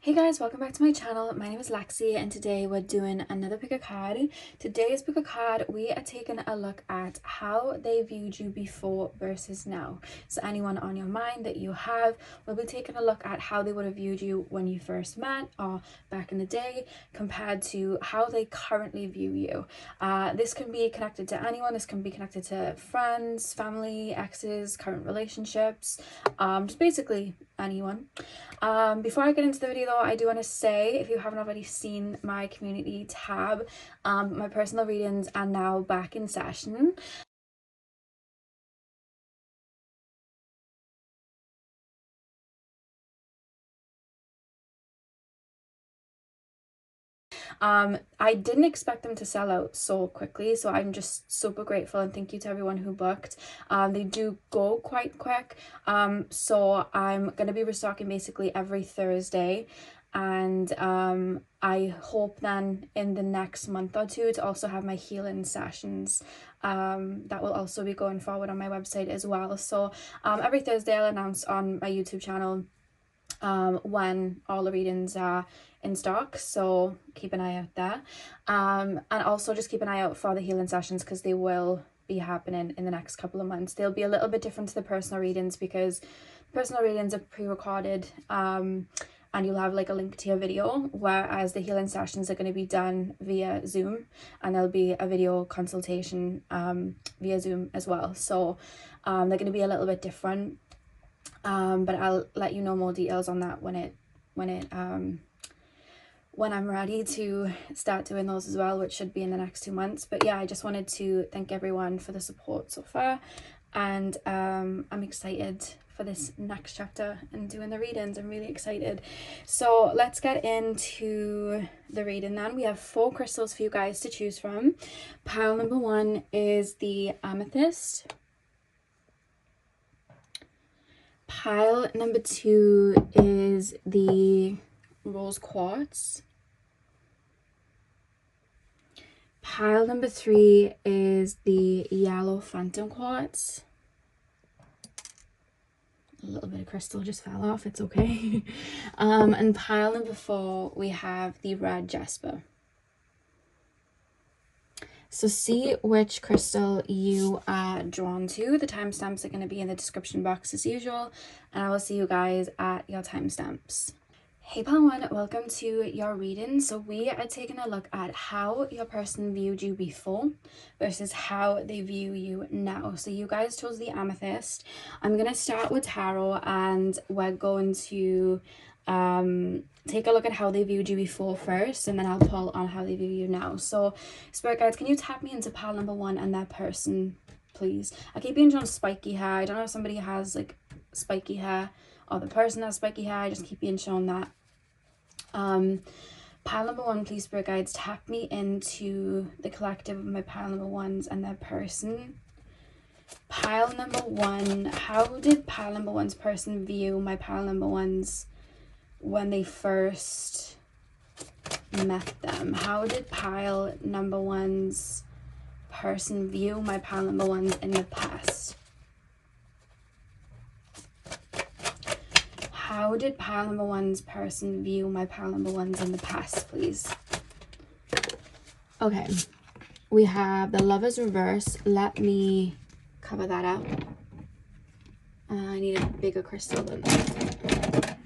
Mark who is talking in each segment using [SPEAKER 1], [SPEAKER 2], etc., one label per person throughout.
[SPEAKER 1] Hey guys, welcome back to my channel. My name is Lexi and today we're doing another pick a card. Today's pick a card, we are taking a look at how they viewed you before versus now. So anyone on your mind that you have, we'll be taking a look at how they would have viewed you when you first met or back in the day compared to how they currently view you. This can be connected to anyone. This can be connected to friends, family, exes, current relationships, just basically anyone. Before I get into the video though, I do want to say, if you haven't already seen my community tab, my personal readings are now back in session. I didn't expect them to sell out so quickly, so I'm just super grateful and thank you to everyone who booked. They do go quite quick, so I'm gonna be restocking basically every Thursday, and I hope then in the next month or two to also have my healing sessions that will also be going forward on my website as well. So every Thursday I'll announce on my YouTube channel when all the readings are in stock, so keep an eye out there, and also just keep an eye out for the healing sessions because they will be happening in the next couple of months. They'll be a little bit different to the personal readings because personal readings are pre-recorded, and you'll have like a link to your video, whereas the healing sessions are going to be done via Zoom, and there'll be a video consultation via Zoom as well. So they're going to be a little bit different, but I'll let you know more details on that when I'm ready to start doing those as well, which should be in the next 2 months. But yeah, I just wanted to thank everyone for the support so far, and I'm excited for this next chapter and doing the readings. I'm really excited. So let's get into the reading then. We have 4 crystals for you guys to choose from. Pile number 1 is the amethyst. Pile number 2 is the rose quartz. Pile number 3 is the yellow phantom quartz. A little bit of crystal just fell off, it's okay. And pile number 4, we have the red jasper. So see which crystal you are drawn to. The timestamps are going to be in the description box as usual, and I will see you guys at your timestamps. Hey Pile 1, welcome to your reading. So we are taking a look at how your person viewed you before versus how they view you now. So you guys chose the amethyst. I'm going to start with tarot, and we're going to take a look at how they viewed you before first, and then I'll pull on how they view you now. So spirit guides, can you tap me into pile number 1 and that person, please? I keep being drawn spiky hair. I don't know if somebody has like spiky hair or the person has spiky hair. I just keep being shown that. Pile number 1, please spirit guides, tap me into the collective of my pile number 1s and their person. Pile number 1, how did pile number 1's person view my pile number 1s when they first met them? How did pile number 1's person view my pile number 1s in the past? How did pile number 1's person view my pile number 1s in the past, please? Okay, we have the Lover's reverse. Let me cover that up. I need a bigger crystal than that.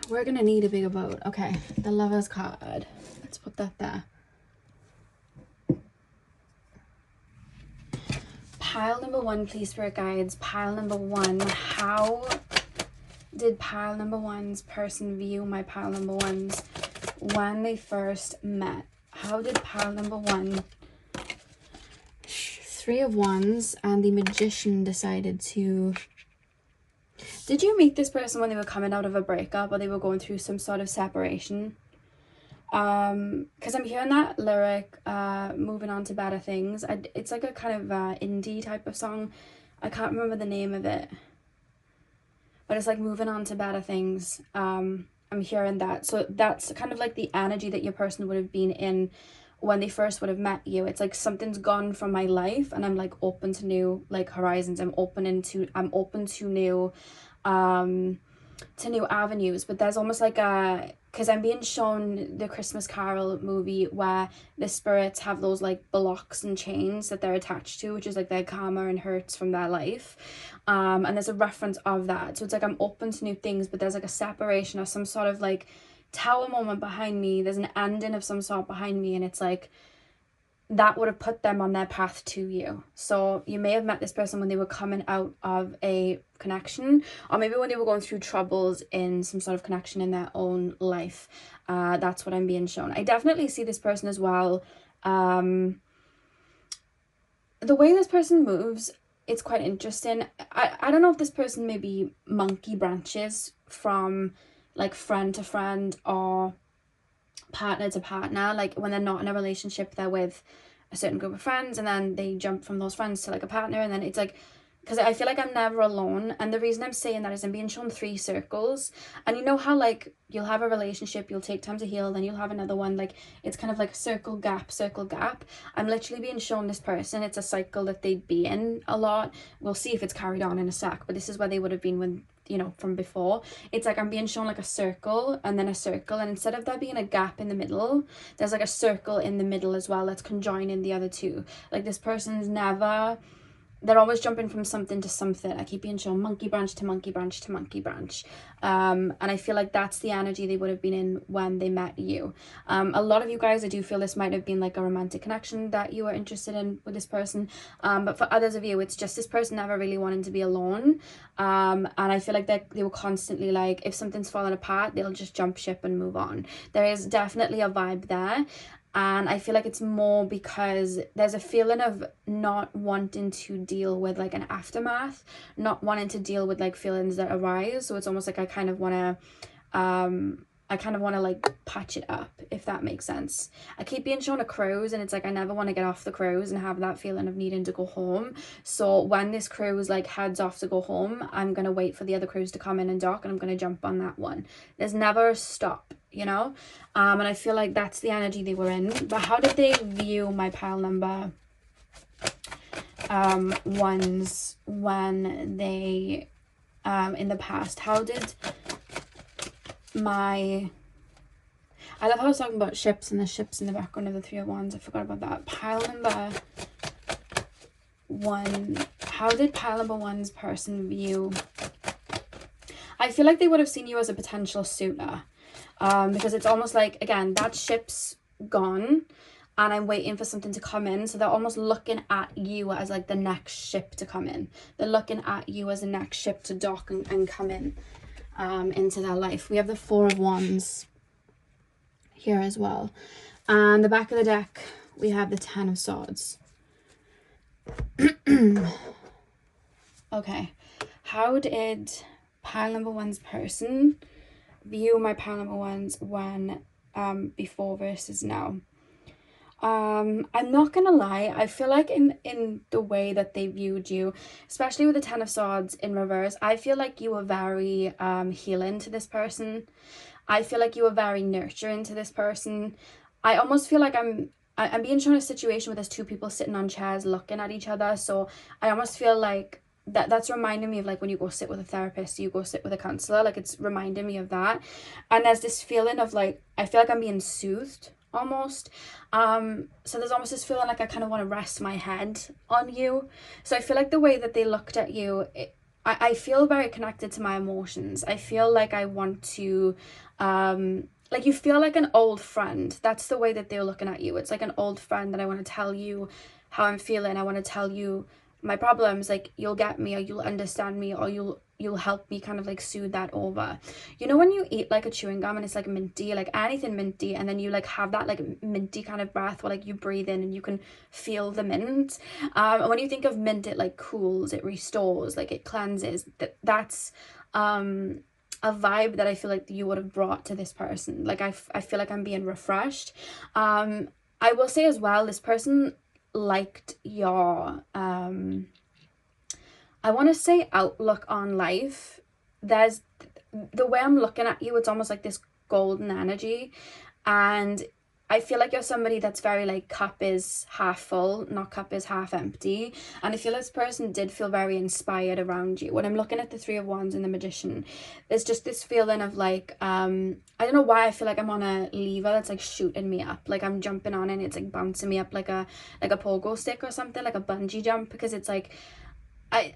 [SPEAKER 1] We're gonna need a bigger boat. Okay, the Lover's card. Let's put that there. Pile number 1, please spirit guides. Pile number 1, how did pile number 1's person view my pile number 1s when they first met? How did pile number 1, 3 of Wands, and the Magician decided to... Did you meet this person when they were coming out of a breakup or they were going through some sort of separation? Because I'm hearing that lyric, moving on to better things. It's like a kind of indie type of song. I can't remember the name of it, but it's like moving on to better things. I'm hearing that. So that's kind of like the energy that your person would have been in when they first would have met you. It's like something's gone from my life and I'm like open to new like horizons. I'm open to new new avenues. But there's almost like a, because I'm being shown the Christmas Carol movie where the spirits have those like blocks and chains that they're attached to, which is like their karma and hurts from their life. And there's a reference of that. So it's like I'm open to new things, but there's like a separation or some sort of like tower moment behind me. There's an ending of some sort behind me, and it's like that would have put them on their path to you. So you may have met this person when they were coming out of a connection, or maybe when they were going through troubles in some sort of connection in their own life. That's what I'm being shown. I definitely see this person as well. The way this person moves, it's quite interesting. I don't know if this person maybe monkey branches from like friend to friend or partner to partner. Like when they're not in a relationship, they're with a certain group of friends, and then they jump from those friends to like a partner, and then it's like, because I feel like I'm never alone. And the reason I'm saying that is I'm being shown 3 circles, and you know how like you'll have a relationship, you'll take time to heal, then you'll have another one, like it's kind of like circle gap. I'm literally being shown this person, it's a cycle that they'd be in a lot. We'll see if it's carried on in a sec, but this is where they would have been when, you know, from before. It's like I'm being shown like a circle and then a circle, and instead of there being a gap in the middle, there's like a circle in the middle as well that's conjoining the other two. Like this person's never, they're always jumping from something to something. I keep being shown monkey branch to monkey branch to monkey branch. And I feel like that's the energy they would have been in when they met you. A lot of you guys, I do feel this might have been like a romantic connection that you were interested in with this person. But for others of you, it's just this person never really wanting to be alone. And I feel like they were constantly like, if something's falling apart, they'll just jump ship and move on. There is definitely a vibe there. And I feel like it's more because there's a feeling of not wanting to deal with like an aftermath, not wanting to deal with like feelings that arise. So it's almost like I kind of want to like patch it up, if that makes sense. I keep being shown a cruise, and it's like I never want to get off the cruise and have that feeling of needing to go home. So when this cruise like heads off to go home, I'm going to wait for the other cruise to come in and dock, and I'm going to jump on that one. There's never a stop, you know? And I feel like that's the energy they were in. But how did they view my pile number ones when they in the past? How did my, I love how I was talking about ships and the ships in the background of the 3 of Wands. I forgot about that. Pile number 1. How did pile number 1's person view? I feel like they would have seen you as a potential suitor. Because it's almost like, again, that ship's gone and I'm waiting for something to come in. So they're almost looking at you as like the next ship to come in. They're looking at you as the next ship to dock and come in into their life. We have the 4 of Wands here as well. And the back of the deck, we have the 10 of Swords. Okay. How did pile number 1's person view my pile number 1's when before versus now? I'm not gonna lie, I feel like in the way that they viewed you, especially with the 10 of Swords in reverse, I feel like you were very healing to this person. I feel like you were very nurturing to this person. I almost feel like I'm being shown a situation where there's 2 people sitting on chairs looking at each other. So I almost feel like that's reminding me of like when you go sit with a therapist, you go sit with a counselor, like it's reminding me of that. And there's this feeling of like, I feel like I'm being soothed almost. So there's almost this feeling like I kind of want to rest my head on you. So I feel like the way that they looked at you, I feel very connected to my emotions. I feel like I want to, like you feel like an old friend. That's the way that they're looking at you. It's like an old friend that I want to tell you how I'm feeling. I want to tell you my problems, like you'll get me, or you'll understand me, or you'll help me kind of like soothe that over. You know when you eat like a chewing gum and it's like minty, like anything minty, and then you like have that like minty kind of breath where like you breathe in and you can feel the mint. And when you think of mint, it like cools, it restores, like it cleanses. That's a vibe that I feel like you would have brought to this person. Like I feel like I'm being refreshed. I will say as well, this person liked your I want to say outlook on life. There's the way I'm looking at you, it's almost like this golden energy, and I feel like you're somebody that's very like cup is half full, not cup is half empty. And I feel this person did feel very inspired around you. When I'm looking at the Three of Wands and the Magician, there's just this feeling of like, I don't know why I feel like I'm on a lever that's like shooting me up. Like I'm jumping on and it's like bouncing me up like a pogo stick or something, like a bungee jump, because it's like,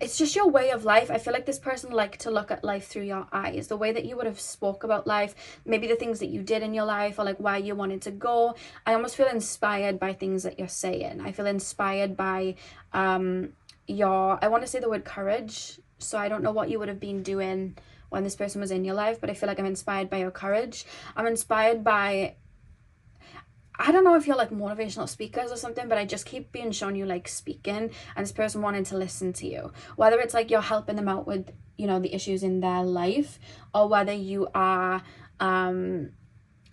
[SPEAKER 1] it's just your way of life. I feel like this person liked to look at life through your eyes, the way that you would have spoke about life, maybe the things that you did in your life, or like where you wanted to go. I almost feel inspired by things that you're saying. I feel inspired by I want to say the word courage, so I don't know what you would have been doing when this person was in your life, but I feel like I'm inspired by your courage. I'm inspired by, I don't know if you're like motivational speakers or something, but I just keep being shown you like speaking and this person wanting to listen to you. Whether it's like you're helping them out with, you know, the issues in their life, or whether you are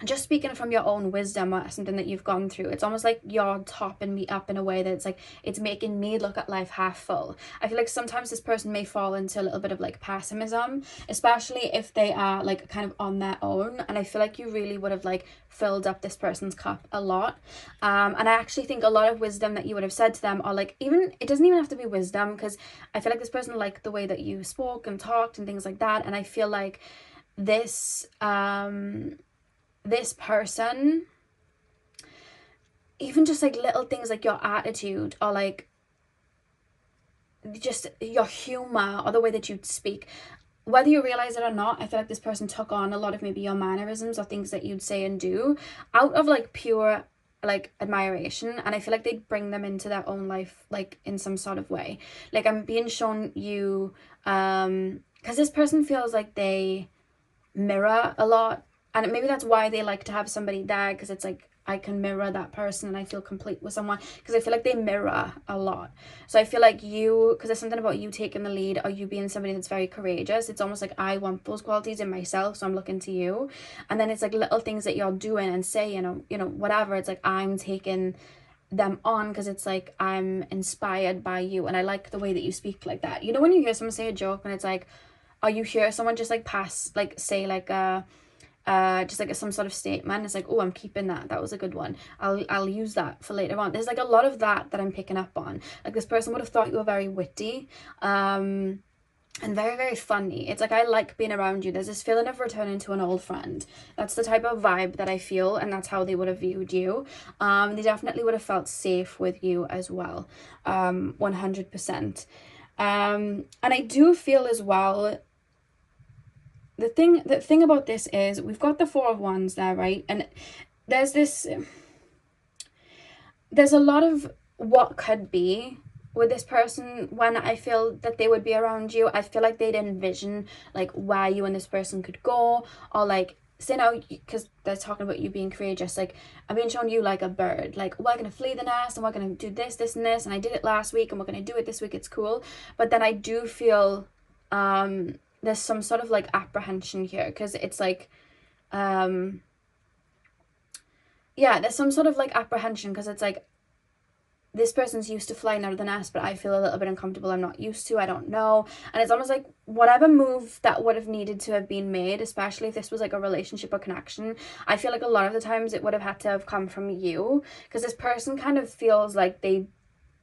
[SPEAKER 1] just speaking from your own wisdom or something that you've gone through. It's almost like you're topping me up in a way that's like, it's making me look at life half full. I feel like sometimes this person may fall into a little bit of like pessimism, especially if they are like kind of on their own. And I feel like you really would have like filled up this person's cup a lot. And I actually think a lot of wisdom that you would have said to them, or like, even, it doesn't even have to be wisdom, because I feel like this person liked the way that you spoke and talked and things like that. And I feel like this person, even just like little things like your attitude, or like just your humor, or the way that you speak, whether you realize it or not, I feel like this person took on a lot of maybe your mannerisms or things that you'd say and do out of like pure like admiration. And I feel like they'd bring them into their own life like in some sort of way. Like I'm being shown you because this person feels like they mirror a lot, and maybe that's why they like to have somebody there, because it's like I can mirror that person and I feel complete with someone, because I feel like they mirror a lot. So I feel like you, because there's something about you taking the lead, or you being somebody that's very courageous, it's almost like I want those qualities in myself, so I'm looking to you. And then it's like little things that you're doing and saying, or you know, whatever, it's like I'm taking them on, because it's like I'm inspired by you and I like the way that you speak like that. You know, when you hear someone say a joke and it's like, or you hear someone just like pass, like say like just like some sort of statement, it's like, oh, I'm keeping that, that was a good one, I'll use that for later on. There's like a lot of that I'm picking up on. Like this person would have thought you were very witty and very, very funny. It's like I like being around you. There's this feeling of returning to an old friend. That's the type of vibe that I feel, and that's how they would have viewed you. They definitely would have felt safe with you as well, 100%. And I do feel as well, the thing about this is we've got the Four of Wands there, right? And there's a lot of what could be with this person. When I feel that they would be around you, I feel like they'd envision like where you and this person could go, or like say now, because they're talking about you being courageous, like I'm being shown you like a bird, like we're gonna flee the nest and we're gonna do this and this, and I did it last week and we're gonna do it this week, it's cool. But then I do feel there's some sort of like apprehension here, because it's like yeah, there's some sort of like apprehension, because it's like this person's used to flying out of the nest, but I feel a little bit uncomfortable, I'm not used to, I don't know. And it's almost like whatever move that would have needed to have been made, especially if this was like a relationship or connection, I feel like a lot of the times it would have had to have come from you, because this person kind of feels like they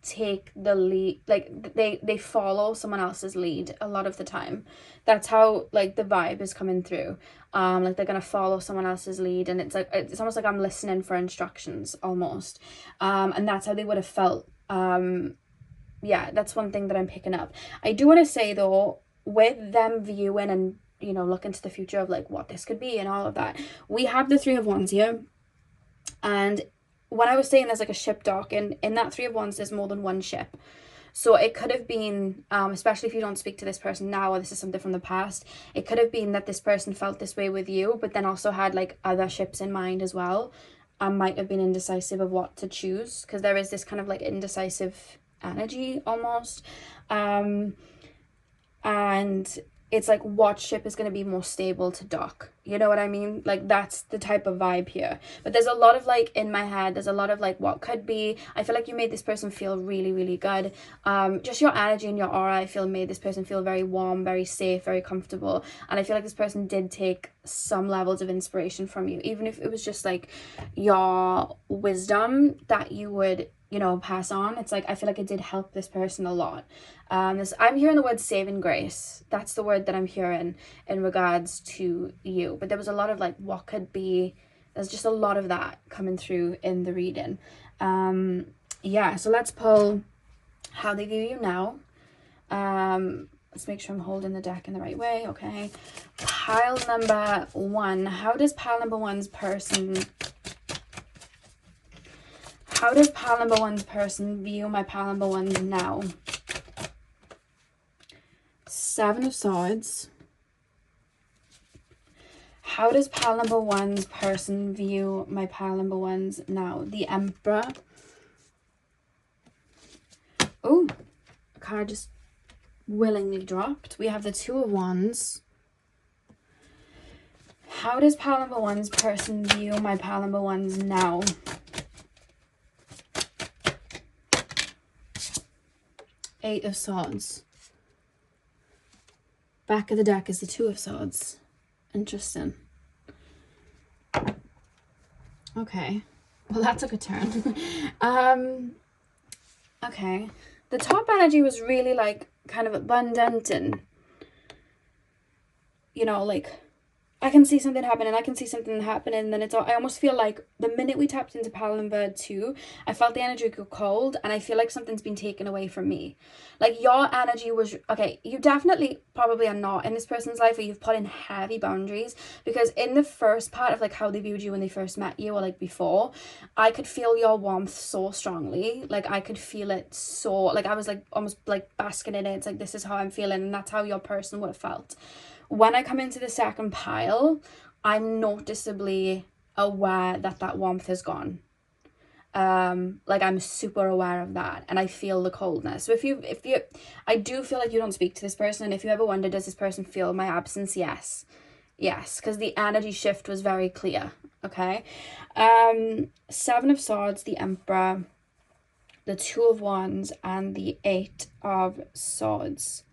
[SPEAKER 1] take the lead, like they follow someone else's lead a lot of the time. That's how like the vibe is coming through. Like they're gonna follow someone else's lead, and it's like it's almost like I'm listening for instructions almost. And that's how they would have felt. Yeah, that's one thing that I'm picking up. I do want to say though, with them viewing and, you know, look into the future of like what this could be and all of that, we have the Three of Wands here. And when I was saying there's like a ship dock, and in that Three of Wands there's more than one ship. So it could have been, especially if you don't speak to this person now, or this is something from the past, it could have been that this person felt this way with you, but then also had like other ships in mind as well, and might have been indecisive of what to choose, because there is this kind of like indecisive energy almost. And it's like what ship is going to be more stable to dock, you know what I mean? Like that's the type of vibe here. But there's a lot of like in my head, there's a lot of like what could be. I feel like you made this person feel really, really good. Just your energy and your aura, I feel, made this person feel very warm, very safe, very comfortable. And I feel like this person did take some levels of inspiration from you, even if it was just like your wisdom that you would, you know, pass on. It's like I feel like it did help this person a lot. I'm hearing the word saving grace. That's the word that I'm hearing in regards to you. But there was a lot of like what could be. There's just a lot of that coming through in the reading. Yeah, so let's pull how they view you now. Let's make sure I'm holding the deck in the right way. Okay, pile number 1. How does pile number 1's person view my pile number 1 now? 7 of Swords. How does pile number 1's person view my pile number 1's now? The Emperor. Oh, a card just willingly dropped. We have the 2 of Wands. How does pile number 1's person view my pile number 1's now? Eight of Swords. Back of the deck is the 2 of Swords. Interesting. Okay. Well, that took a turn. Okay. The top energy was really like kind of abundant and, you know, like I can see something happening, and then it's all, I almost feel like the minute we tapped into pile number 2, I felt the energy go cold, and I feel like something's been taken away from me. Like your energy was, okay, you definitely probably are not in this person's life, or you've put in heavy boundaries, because in the first part of like how they viewed you when they first met you, or like before, I could feel your warmth so strongly. Like I could feel it so, like I was like almost like basking in it. It's like, this is how I'm feeling, and that's how your person would have felt. When I come into the second pile, I'm noticeably aware that that warmth is gone. Like I'm super aware of that, and I feel the coldness. So if you, I do feel like you don't speak to this person, and if you ever wonder, does this person feel my absence? Yes, because the energy shift was very clear. Okay, 7 of Swords, the Emperor, the 2 of Wands, and the 8 of Swords.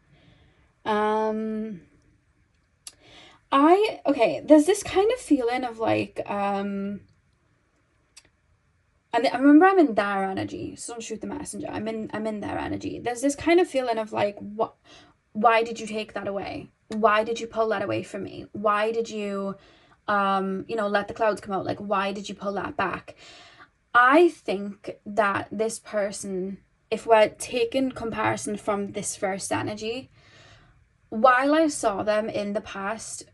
[SPEAKER 1] There's this kind of feeling of like, and I remember I'm in their energy, so don't shoot the messenger. I'm in their energy. There's this kind of feeling of like, why did you take that away? Why did you pull that away from me? Why did you, let the clouds come out? Like, why did you pull that back? I think that this person, if we're taking comparison from this first energy, while I saw them in the past,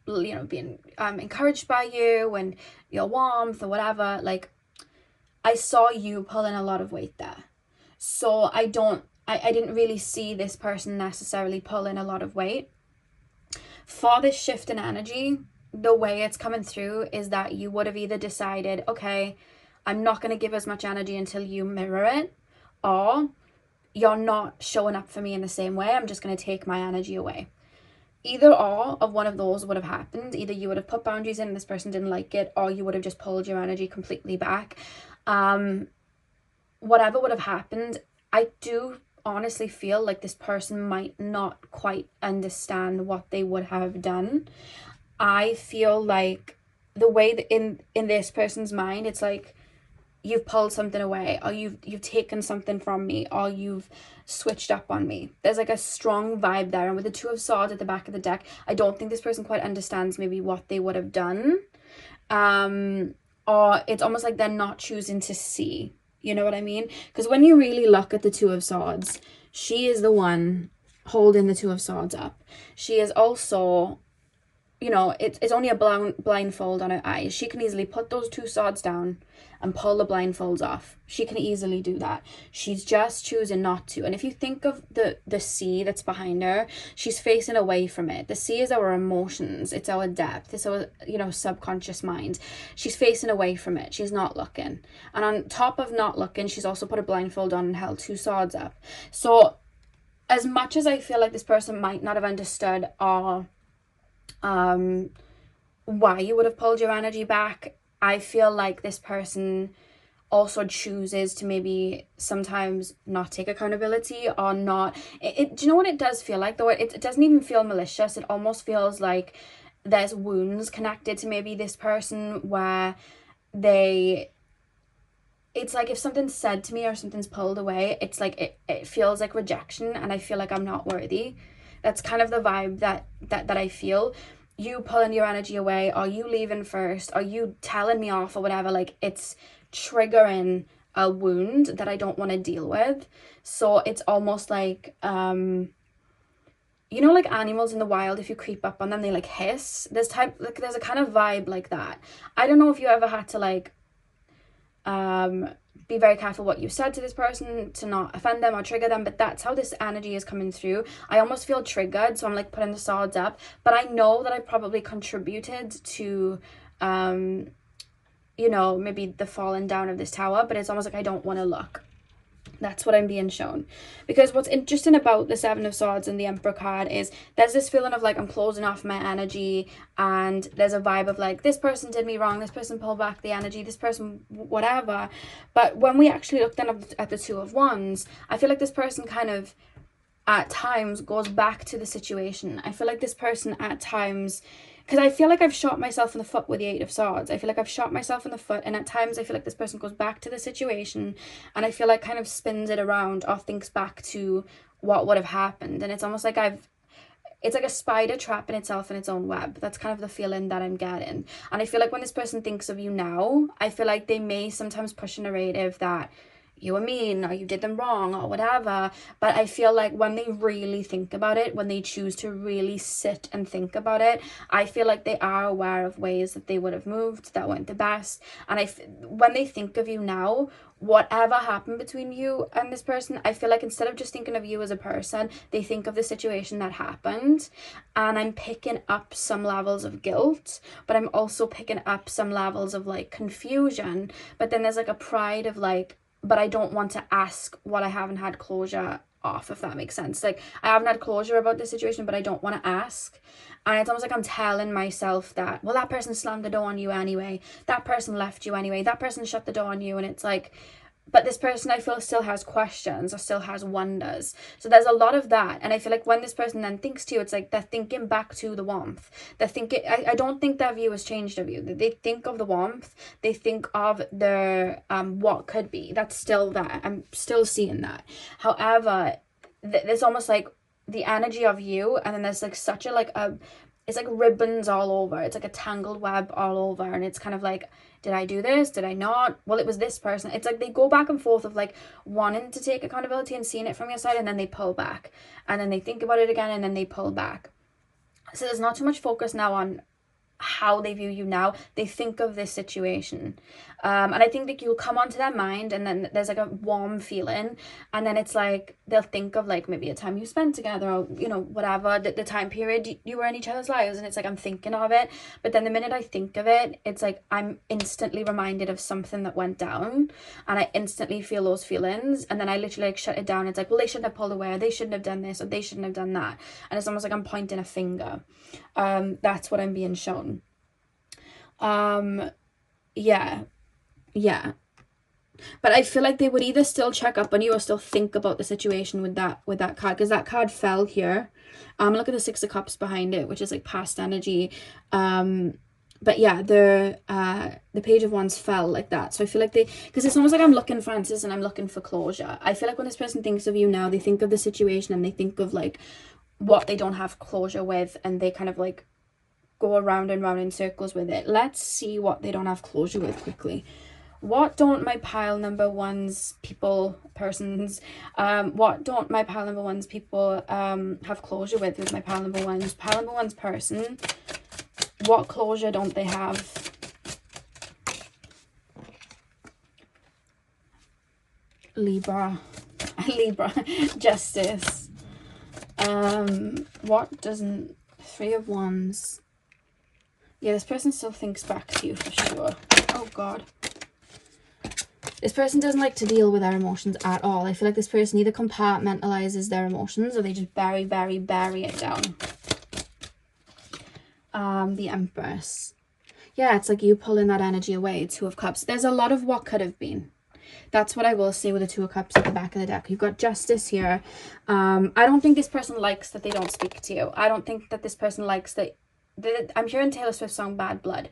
[SPEAKER 1] you know, being encouraged by you and your warmth or whatever, like I saw you pulling a lot of weight there. So I didn't really see this person necessarily pulling a lot of weight. For this shift in energy, the way it's coming through is that you would have either decided, okay, I'm not going to give as much energy until you mirror it, or you're not showing up for me in the same way, I'm just going to take my energy away. Either or of one of those would have happened. Either you would have put boundaries in and this person didn't like it, or you would have just pulled your energy completely back. Whatever would have happened, I do honestly feel like this person might not quite understand what they would have done. I feel like the way that in this person's mind, it's like you've pulled something away, or you've taken something from me, or you've switched up on me. There's like a strong vibe there, and with the 2 of Swords at the back of the deck, I don't think this person quite understands maybe what they would have done, or it's almost like they're not choosing to see, you know what I mean? Because when you really look at the 2 of Swords, she is the one holding the 2 of Swords up. She is also, you know, it's only a blindfold on her eyes. She can easily put those 2 swords down and pull the blindfolds off. She can easily do that. She's just choosing not to. And if you think of the sea that's behind her, she's facing away from it. The sea is our emotions. It's our depth. It's our, you know, subconscious mind. She's facing away from it. She's not looking. And on top of not looking, she's also put a blindfold on and held 2 swords up. So as much as I feel like this person might not have understood or why you would have pulled your energy back, I feel like this person also chooses to maybe sometimes not take accountability or not. Do you know what it does feel like though? It doesn't even feel malicious. It almost feels like there's wounds connected to maybe this person where it's like if something's said to me or something's pulled away, it's like it feels like rejection, and I feel like I'm not worthy. That's kind of the vibe that I feel. You pulling your energy away, or you leaving first, or you telling me off or whatever, like it's triggering a wound that I don't want to deal with. So it's almost like you know, like animals in the wild, if you creep up on them, they like hiss. There's a kind of vibe like that. I don't know if you ever had to like be very careful what you said to this person to not offend them or trigger them, but that's how this energy is coming through. I almost feel triggered, so I'm like putting the swords up, but I know that I probably contributed to you know, maybe the falling down of this tower, but it's almost like I don't want to look. That's what I'm being shown. Because what's interesting about the Seven of Swords and the Emperor card is there's this feeling of like I'm closing off my energy, and there's a vibe of like this person did me wrong, this person pulled back the energy, this person whatever. But when we actually look then at the Two of Wands, I feel like this person kind of at times goes back to the situation. I feel like this person at times, because I feel like I've shot myself in the foot with the Eight of Swords. I feel like I've shot myself in the foot, and at times I feel like this person goes back to the situation, and I feel like kind of spins it around or thinks back to what would have happened. And it's almost like it's like a spider trapping itself in its own web. That's kind of the feeling that I'm getting. And I feel like when this person thinks of you now, I feel like they may sometimes push a narrative that you were mean or you did them wrong or whatever, but I feel like when they really think about it, when they choose to really sit and think about it, I feel like they are aware of ways that they would have moved that weren't the best. And when they think of you now, whatever happened between you and this person, I feel like instead of just thinking of you as a person, they think of the situation that happened. And I'm picking up some levels of guilt, but I'm also picking up some levels of like confusion. But then there's like a pride of like, but I don't want to ask what I haven't had closure off, if that makes sense. Like I haven't had closure about this situation, but I don't want to ask. And it's almost like I'm telling myself that, well, that person slammed the door on you anyway, that person left you anyway, that person shut the door on you. And it's like, but this person I feel still has questions or still has wonders. So there's a lot of that. And I feel like when this person then thinks to you, it's like they're thinking back to the warmth. They're thinking, I don't think their view has changed of you. They think of the warmth. They think of the what could be. That's still there. I'm still seeing that. However, there's almost like the energy of you, and then there's like such a it's like ribbons all over. It's like a tangled web all over, and it's kind of like, did I do this? Did I not? Well, it was this person. It's like they go back and forth of like wanting to take accountability and seeing it from your side, and then they pull back, and then they think about it again, and then they pull back. So there's not too much focus now on how they view you now. They think of this situation, and I think that you'll come onto their mind, and then there's like a warm feeling, and then it's like they'll think of like maybe a time you spent together, or you know, whatever, the time period you were in each other's lives, and it's like I'm thinking of it. But then the minute I think of it, it's like I'm instantly reminded of something that went down, and I instantly feel those feelings, and then I literally like shut it down. It's like, well, they shouldn't have pulled away, or they shouldn't have done this, or they shouldn't have done that. And it's almost like I'm pointing a finger. That's what I'm being shown. Yeah, but I feel like they would either still check up on you or still think about the situation with that card, because that card fell here. Look at the Six of Cups behind it, which is like past energy. But yeah, the Page of Wands fell like that. So I feel like because it's almost like I'm looking for answers and I'm looking for closure. I feel like when this person thinks of you now, they think of the situation and they think of like what they don't have closure with, and they kind of like go around and round in circles with it. Let's see what they don't have closure with quickly. What don't my pile number ones persons what don't my pile number ones people have closure with my pile number ones? Pile number one's person, what closure don't they have? Libra, Justice. What doesn't, Three of Wands. Yeah, this person still thinks back to you for sure. Oh God. This person doesn't like to deal with their emotions at all. I feel like this person either compartmentalizes their emotions or they just bury it down. The Empress. Yeah, it's like you pulling that energy away. Two of Cups. There's a lot of what could have been. That's what I will say with the Two of Cups at the back of the deck. You've got Justice here. I don't think this person likes that they don't speak to you. I don't think that this person likes that. I'm hearing Taylor Swift's song Bad Blood.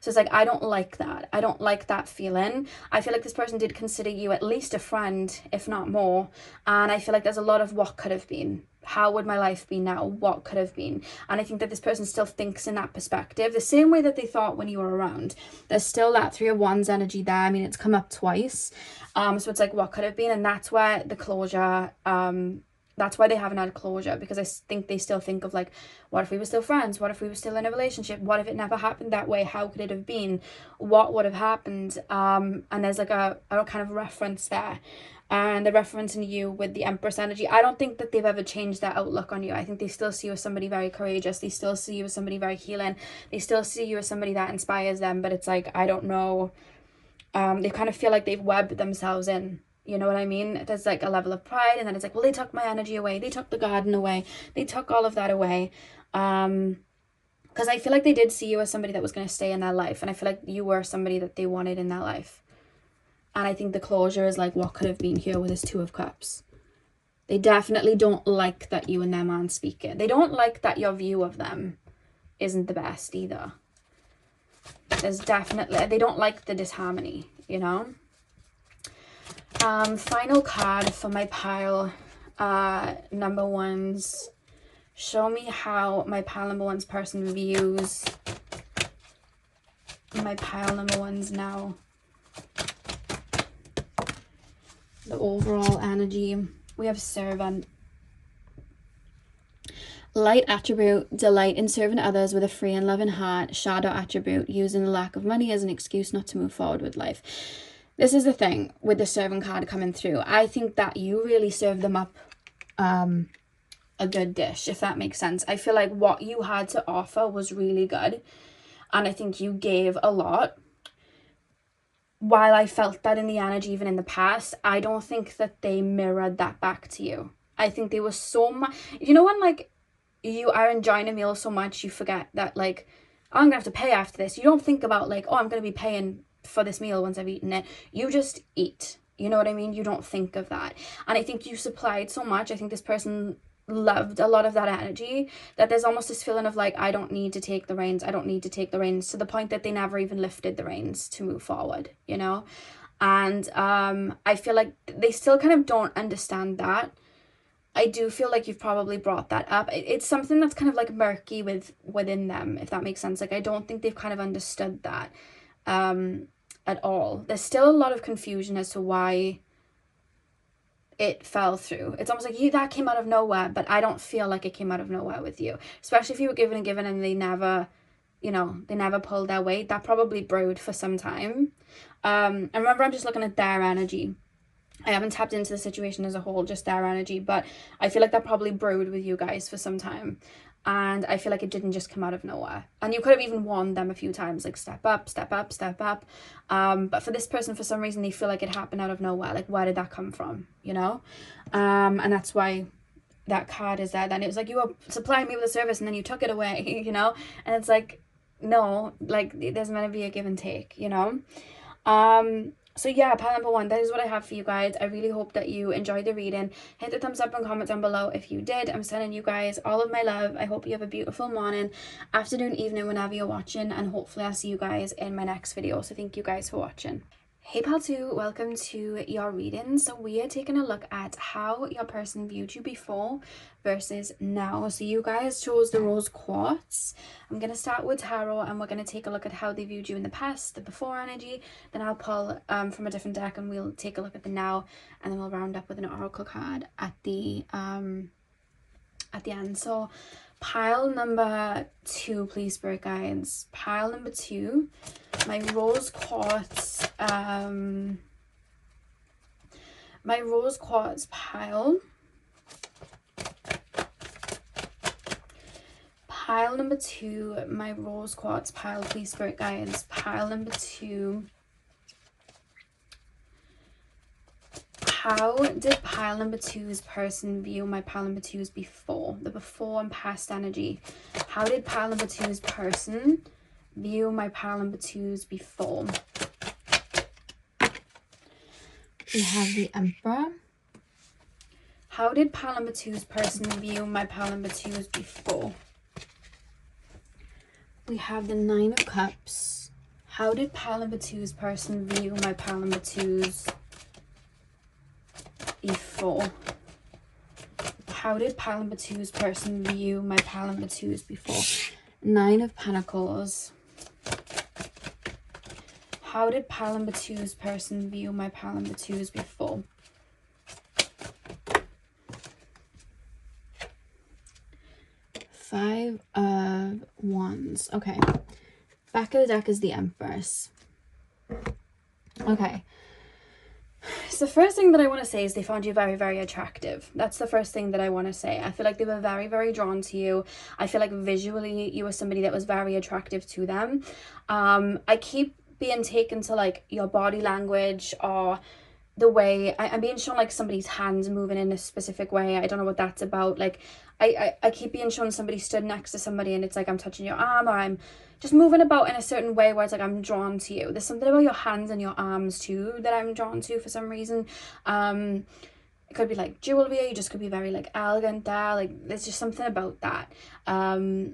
[SPEAKER 1] So it's like, I don't like that. I don't like that feeling. I feel like this person did consider you at least a friend, if not more. And I feel like there's a lot of what could have been. How would my life be now? What could have been? And I think that this person still thinks in that perspective, the same way that they thought when you were around. There's still that Three of Wands energy there. I mean, it's come up twice. So it's like, what could have been? And that's where the closure, that's why they haven't had closure, because I think they still think of like, what if we were still friends? What if we were still in a relationship? What if it never happened that way? How could it have been? What would have happened? And there's like a kind of reference there. And they're referencing you with the Empress energy. I don't think that they've ever changed their outlook on you. I think they still see you as somebody very courageous. They still see you as somebody very healing. They still see you as somebody that inspires them. But it's like, I don't know. They kind of feel like they've webbed themselves in. You know what I mean? There's like a level of pride, and then it's like, well, they took my energy away. They took the garden away. They took all of that away. Because I feel like they did see you as somebody that was going to stay in their life. And I feel like you were somebody that they wanted in their life. And I think the closure is like what could have been here with this Two of Cups. They definitely don't like that you and their man speaking. They don't like that your view of them isn't the best either. There's definitely, they don't like the disharmony, you know? Final card for my pile number ones. Show me how my pile number one's person views my pile number ones now. The overall energy. We have Servant. Light attribute, delight in serving others with a free and loving heart. Shadow attribute, using the lack of money as an excuse not to move forward with life. This is the thing with the Servant card coming through. I think that you really served them up a good dish, if that makes sense. I feel like what you had to offer was really good. And I think you gave a lot. While I felt that in the energy, even in the past, I don't think that they mirrored that back to you. I think they were so much, you know, when like you are enjoying a meal so much, you forget that like, oh, I'm gonna have to pay after this. You don't think about like, oh, I'm gonna be paying for this meal once I've eaten it. You just eat. You know what I mean? You don't think of that. And I think you supplied so much. I think this person loved a lot of that energy, that there's almost this feeling of like, I don't need to take the reins. I don't need to take the reins, to the point that they never even lifted the reins to move forward, you know? And I feel like they still kind of don't understand that. I do feel like you've probably brought that up. It's something that's kind of like murky within them, if that makes sense. Like, I don't think they've kind of understood that at all. There's still a lot of confusion as to why it fell through. It's almost like that came out of nowhere, but I don't feel like it came out of nowhere with you. Especially if you were given and given and they never, you know, they never pulled their weight. That probably brewed for some time. And remember, I'm just looking at their energy. I haven't tapped into the situation as a whole, just their energy, but I feel like that probably brewed with you guys for some time. And I feel like it didn't just come out of nowhere. And you could have even warned them a few times, like step up, step up, step up. But for this person, for some reason, they feel like it happened out of nowhere. Like, where did that come from, you know? And that's why that card is there. Then it was like, you were supplying me with a service and then you took it away, you know? And it's like, no, like, there's meant to be a give and take, you know? So yeah, pile number one, that is what I have for you guys. I really hope that you enjoyed the reading. Hit the thumbs up and comment down below if you did. I'm sending you guys all of my love. I hope you have a beautiful morning, afternoon, evening, whenever you're watching, and hopefully I'll see you guys in my next video. So thank you guys for watching. Hey pal 2, welcome to your reading. So we are taking a look at how your person viewed you before versus now. So you guys chose the rose quartz. I'm going to start with tarot, and we're going to take a look at how they viewed you in the past, the before energy. Then I'll pull from a different deck and we'll take a look at the now, and then we'll round up with an oracle card at the end. So pile number 2, please, spirit guides. Pile number 2, my rose quartz, my rose quartz pile. Pile number 2, my rose quartz pile, please, spirit guides. Pile number 2, how did pile number two's person view my pile number two's before? The before and past energy. How did pile number two's person view my pile number two's before? We have the Emperor. How did pile number two's person view my pile number two's before? We have the Nine of Cups. How did pile number two's person view my pile number two's before? How did pile number two's person view my pile number two's before? Nine of Pentacles. How did pile number two's person view my pile number two's before? Five of Wands. Okay. Back of the deck is the Empress. Okay. So the first thing that I want to say is they found you very, very attractive. That's the first thing that I want to say. I feel like they were very, very drawn to you. I feel like visually you were somebody that was very attractive to them. I keep being taken to like your body language or the way I'm being shown like somebody's hands moving in a specific way. I don't know what that's about. Like I keep being shown somebody stood next to somebody and it's like I'm touching your arm, or I'm just moving about in a certain way where it's like I'm drawn to you. There's something about your hands and your arms too that I'm drawn to for some reason. It could be like jewelry, you just could be very like elegant there. Like there's just something about that. Or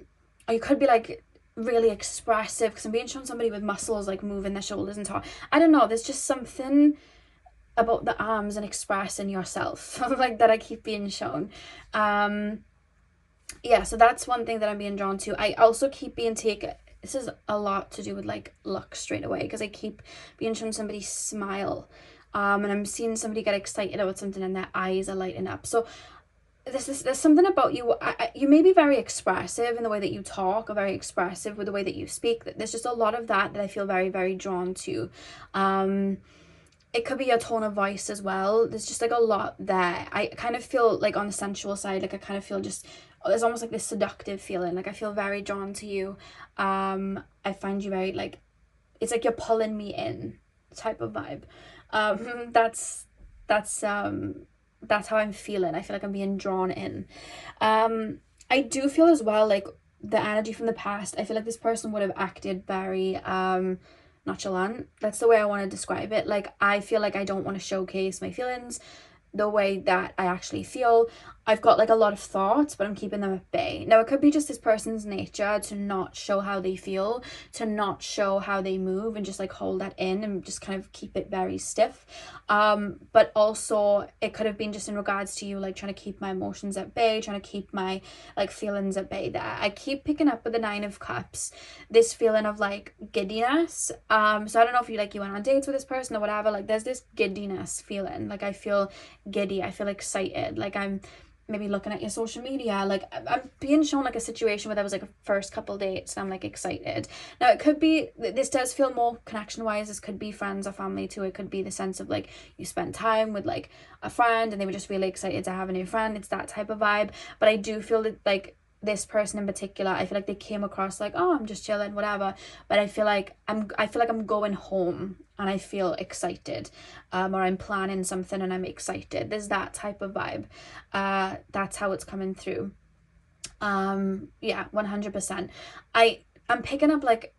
[SPEAKER 1] you could be like really expressive, because I'm being shown somebody with muscles like moving their shoulders and talk. I don't know, there's just something about the arms and expressing yourself like that I keep being shown. Yeah, so that's one thing that I'm being drawn to. I also keep being taken, this is a lot to do with like luck straight away, because I keep being shown somebody smile, and I'm seeing somebody get excited about something and their eyes are lighting up. So there's something about you. You may be very expressive in the way that you talk, or very expressive with the way that you speak. There's just a lot of that I feel very, very drawn to. It could be your tone of voice as well. There's just like a lot there. I kind of feel like on the sensual side, like I kind of feel just, there's almost like this seductive feeling. Like I feel very drawn to you. I find you very like, it's like you're pulling me in type of vibe. That's how I'm feeling. I feel like I'm being drawn in. I do feel as well like the energy from the past, I feel like this person would have acted very nonchalant. That's the way I want to describe it. Like I feel like I don't want to showcase my feelings the way that I actually feel. I've got like a lot of thoughts, but I'm keeping them at bay. Now it could be just this person's nature to not show how they feel, to not show how they move, and just like hold that in and just kind of keep it very stiff. But also it could have been just in regards to you like trying to keep my emotions at bay, trying to keep my like feelings at bay there. I keep picking up with the Nine of Cups this feeling of like giddiness. So I don't know if you went on dates with this person or whatever, like there's this giddiness feeling. Like I feel giddy, I feel excited, like I'm maybe looking at your social media, like I'm being shown like a situation where there was like a first couple dates and I'm like excited. Now it could be, this does feel more connection wise, this could be friends or family too. It could be the sense of like you spend time with like a friend and they were just really excited to have a new friend. It's that type of vibe. But I do feel that like this person in particular, I feel like they came across like, oh, I'm just chilling, whatever. But I feel like I'm going home and I feel excited, or I'm planning something and I'm excited. There's that type of vibe. That's how it's coming through. Yeah, 100%. I'm picking up like,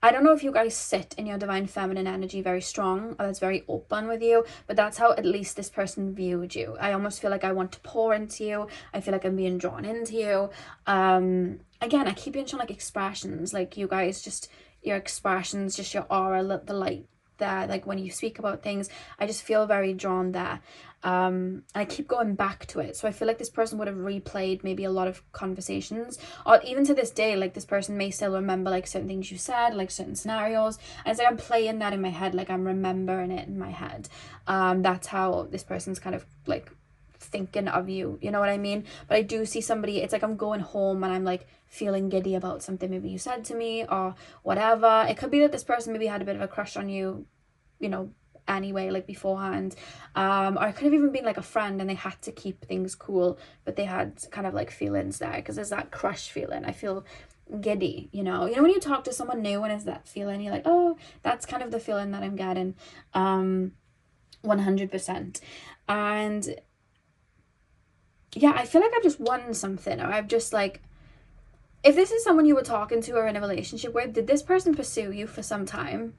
[SPEAKER 1] I don't know if you guys sit in your divine feminine energy very strong, or that's very open with you, but that's how at least this person viewed you. I almost feel like I want to pour into you. I feel like I'm being drawn into you. Again, I keep being shown like expressions, like you guys, just your expressions, just your aura, the light there, like when you speak about things, I just feel very drawn there. And I keep going back to it. So I feel like this person would have replayed maybe a lot of conversations, or even to this day, like this person may still remember like certain things you said, like certain scenarios, and it's like I'm playing that in my head, like I'm remembering it in my head. That's how this person's kind of like thinking of you, you know what I mean? But I do see somebody, it's like I'm going home and I'm like feeling giddy about something maybe you said to me or whatever. It could be that this person maybe had a bit of a crush on you, you know, anyway, like beforehand, or it could have even been like a friend and they had to keep things cool, but they had kind of like feelings there, because there's that crush feeling. I feel giddy, you know when you talk to someone new and it's that feeling, you're like, oh, that's kind of the feeling that I'm getting. 100%. And yeah, I feel like I've just won something, or I've just like, if this is someone you were talking to or in a relationship with, did this person pursue you for some time?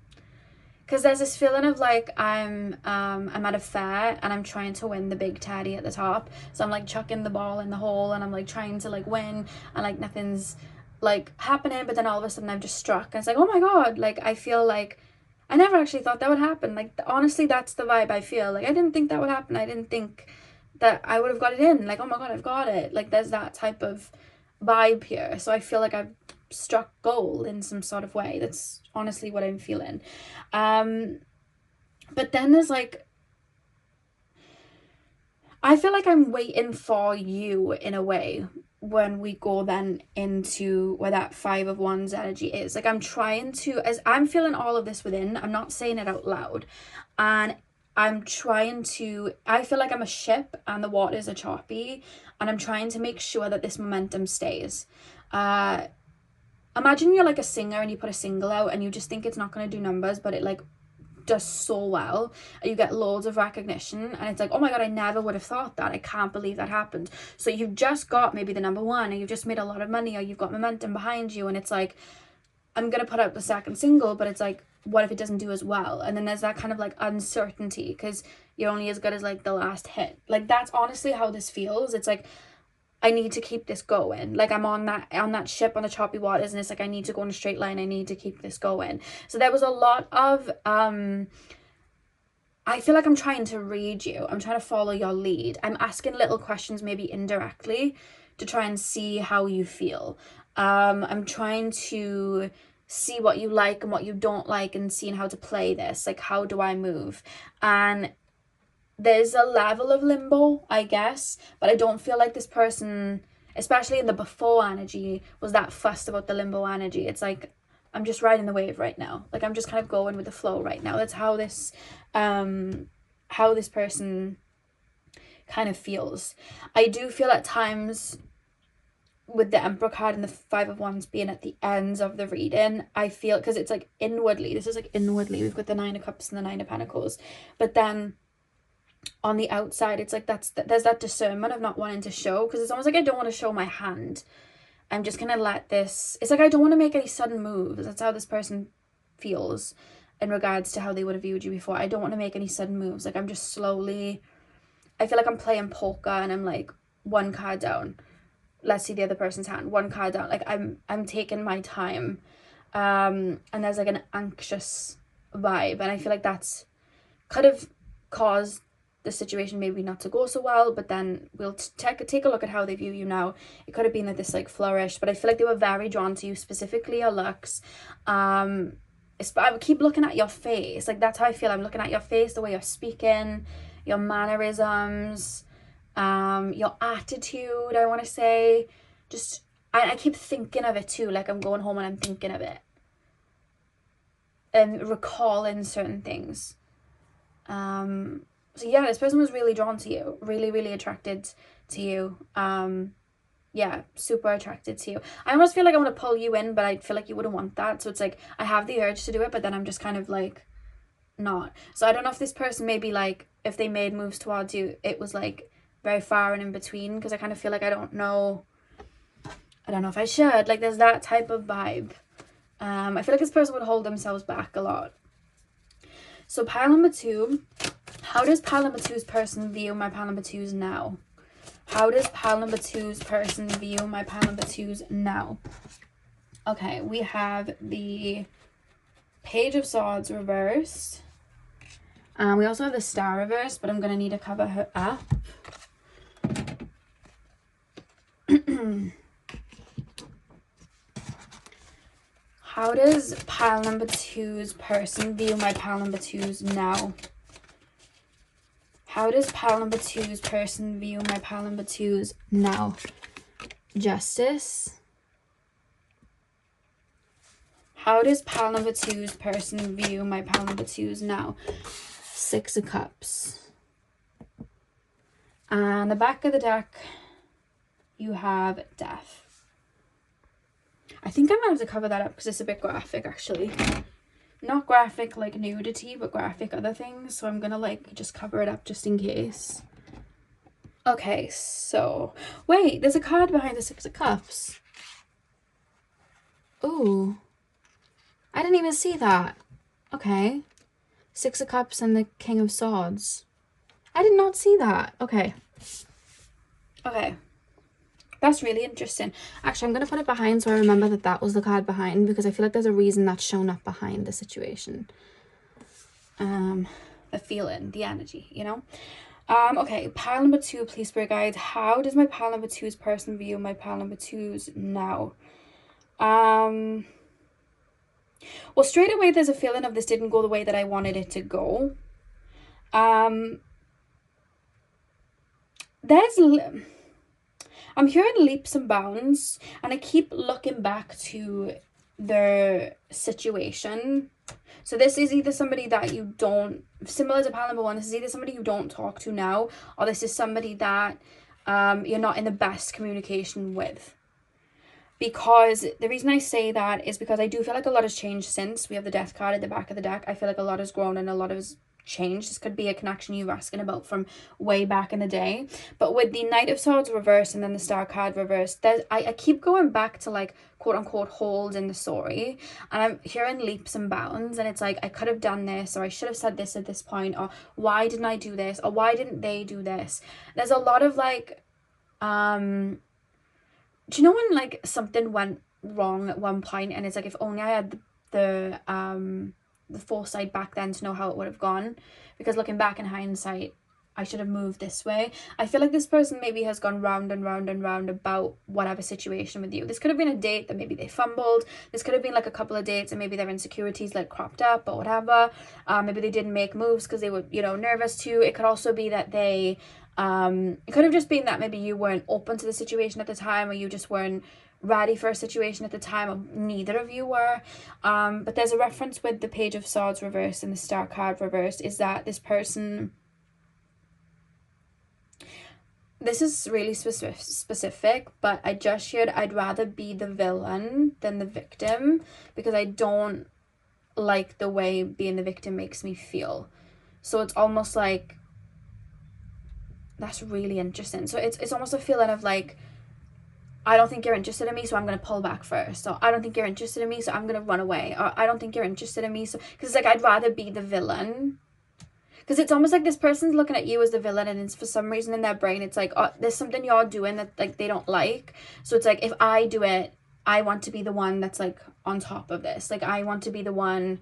[SPEAKER 1] Because there's this feeling of like I'm at a fair and I'm trying to win the big teddy at the top, so I'm like chucking the ball in the hole and I'm like trying to like win, and like nothing's like happening, but then all of a sudden I've just struck and it's like, oh my god, like I feel like I never actually thought that would happen. Like honestly, that's the vibe I feel. Like I didn't think that would happen. I didn't think that I would have got it in. Like, oh my god, I've got it. Like there's that type of vibe here. So I feel like I've struck gold in some sort of way. That's honestly what I'm feeling. But then there's like, I feel like I'm waiting for you in a way when we go then into where that 5 of Wands energy is. Like I'm trying to, as I'm feeling all of this within, I'm not saying it out loud, and I'm trying to, I feel like I'm a ship and the waters are choppy, and I'm trying to make sure that this momentum stays. Imagine you're like a singer and you put a single out and you just think it's not going to do numbers, but it like does so well and you get loads of recognition, and it's like, oh my god, I never would have thought that. I can't believe that happened. So you've just got maybe the number 1, or you've just made a lot of money, or you've got momentum behind you, and it's like, I'm going to put out the second single, but it's like, what if it doesn't do as well? And then there's that kind of like uncertainty because you're only as good as like the last hit. Like that's honestly how this feels. It's like, I need to keep this going. Like I'm on that ship on the choppy waters, and it's like I need to go in a straight line. I need to keep this going. So there was a lot of I feel like I'm trying to read you. I'm trying to follow your lead. I'm asking little questions, maybe indirectly, to try and see how you feel. I'm trying to see what you like and what you don't like, and seeing how to play this. Like, how do I move? And there's a level of limbo, I guess, but I don't feel like this person, especially in the before energy, was that fussed about the limbo energy. It's like, I'm just riding the wave right now. Like I'm just kind of going with the flow right now. That's how this person kind of feels. I do feel at times with the Emperor card and the 5 of Wands being at the ends of the reading, I feel, because it's like inwardly, this is like inwardly, we've got the 9 of Cups and the 9 of Pentacles, but then on the outside it's like there's that discernment of not wanting to show, because it's almost like I don't want to show my hand. I'm just gonna let this, it's like I don't want to make any sudden moves. That's how this person feels in regards to how they would have viewed you before. I don't want to make any sudden moves. Like I'm just slowly, I feel like I'm playing poker and I'm like 1 card down, let's see the other person's hand, 1 card down. Like I'm taking my time, and there's like an anxious vibe, and I feel like that's kind of caused the situation maybe not to go so well. But then we'll take a look at how they view you now. It could have been that this like flourished, but I feel like they were very drawn to you, specifically your looks. I would keep looking at your face. Like that's how I feel. I'm looking at your face, the way you're speaking, your mannerisms, your attitude, I want to say. Just I keep thinking of it too. Like I'm going home and I'm thinking of it and recalling certain things. So yeah, this person was really drawn to you, really, really attracted to you. Yeah, super attracted to you. I almost feel like I want to pull you in, but I feel like you wouldn't want that. So it's like, I have the urge to do it, but then I'm just kind of like, not. So I don't know if this person maybe like, if they made moves towards you, it was like very far and in between, because I kind of feel like I don't know if I should. Like there's that type of vibe. I feel like this person would hold themselves back a lot. So pile number 2. How does pile number 2's person view my pile number 2's now? How does pile number 2's person view my pile number 2's now? Okay, we have the Page of Swords reversed. We also have the Star reversed, but I'm going to need to cover her up. How does pile number 2's person view my pile number 2's now? How does pile number 2's person view my pile number 2's now? Justice. How does pile number 2's person view my pile number 2's now? 6 of Cups. And the back of the deck, you have Death. I think I might have to cover that up because it's a bit graphic, actually. not graphic like nudity, but graphic other things. So I'm gonna like just cover it up just in case. Okay, so wait, there's a card behind the Six of Cups. Ooh, I didn't even see that. Okay, Six of Cups and the King of Swords. I did not see that. Okay. Okay. That's really interesting. Actually, I'm going to put it behind so I remember that that was the card behind, because I feel like there's a reason that's shown up behind the situation. The feeling, the energy, you know? Okay, pile number 2, please, spirit guides. How does my pile number 2's person view my pile number 2's now? Well, straight away, there's a feeling of this didn't go the way that I wanted it to go. I'm hearing leaps and bounds, and I keep looking back to their situation. So this is either somebody that you don't, similar to pile number 1, this is either somebody you don't talk to now, or this is somebody that you're not in the best communication with. Because the reason I say that is because I do feel like a lot has changed since we have the Death card at the back of the deck. I feel like a lot has grown and a lot has changed. This could be a connection you were asking about from way back in the day. But with the Knight of Swords reversed and then the Star card reversed, I keep going back to like quote unquote holes in the story, and I'm hearing leaps and bounds, and it's like I could have done this, or I should have said this at this point, or why didn't I do this, or why didn't they do this. There's a lot of like do you know when like something went wrong at one point and it's like if only I had the foresight back then to know how it would have gone, because looking back in hindsight I should have moved this way. I feel like this person maybe has gone round and round and round about whatever situation with you. This could have been a date that maybe they fumbled. This could have been like a couple of dates and maybe their insecurities like cropped up or whatever. Maybe they didn't make moves because they were, you know, nervous too. It could also be that they it could have just been that maybe you weren't open to the situation at the time, or you just weren't ready for a situation at the time, or neither of you were. But there's a reference with the Page of Swords reversed and the Star card reversed, is that this person, this is really specific, but I just shared I'd rather be the villain than the victim, because I don't like the way being the victim makes me feel. So it's almost like, that's really interesting. So it's almost a feeling of like, I don't think you're interested in me, so I'm going to pull back first. Or I don't think you're interested in me, so I'm going to run away. Or I don't think you're interested in me. So, because it's like, I'd rather be the villain. Because it's almost like this person's looking at you as the villain, and it's for some reason in their brain, it's like, oh, there's something you're doing that like they don't like. So it's like, if I do it, I want to be the one that's like on top of this. Like, I want to be the one.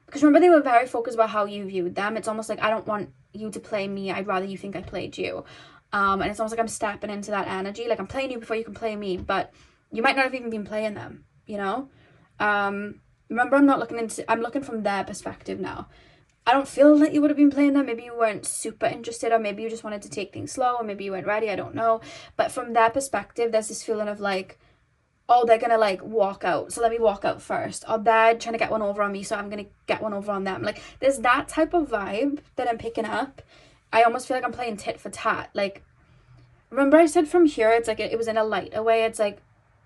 [SPEAKER 1] Because remember, they were very focused about how you viewed them. It's almost like, I don't want you to play me. I'd rather you think I played you. And it's almost like I'm stepping into that energy. Like, I'm playing you before you can play me. But you might not have even been playing them, you know? Remember, I'm looking from their perspective now. I don't feel that you would have been playing them. Maybe you weren't super interested, or maybe you just wanted to take things slow, or maybe you weren't ready. I don't know. But from their perspective, there's this feeling of like, oh, they're gonna like walk out, so let me walk out first. Or they're trying to get one over on me, so I'm gonna get one over on them. Like, there's that type of vibe that I'm picking up. I almost feel like I'm playing tit for tat. Like, remember I said from here, it's like it was in a lighter way. It's like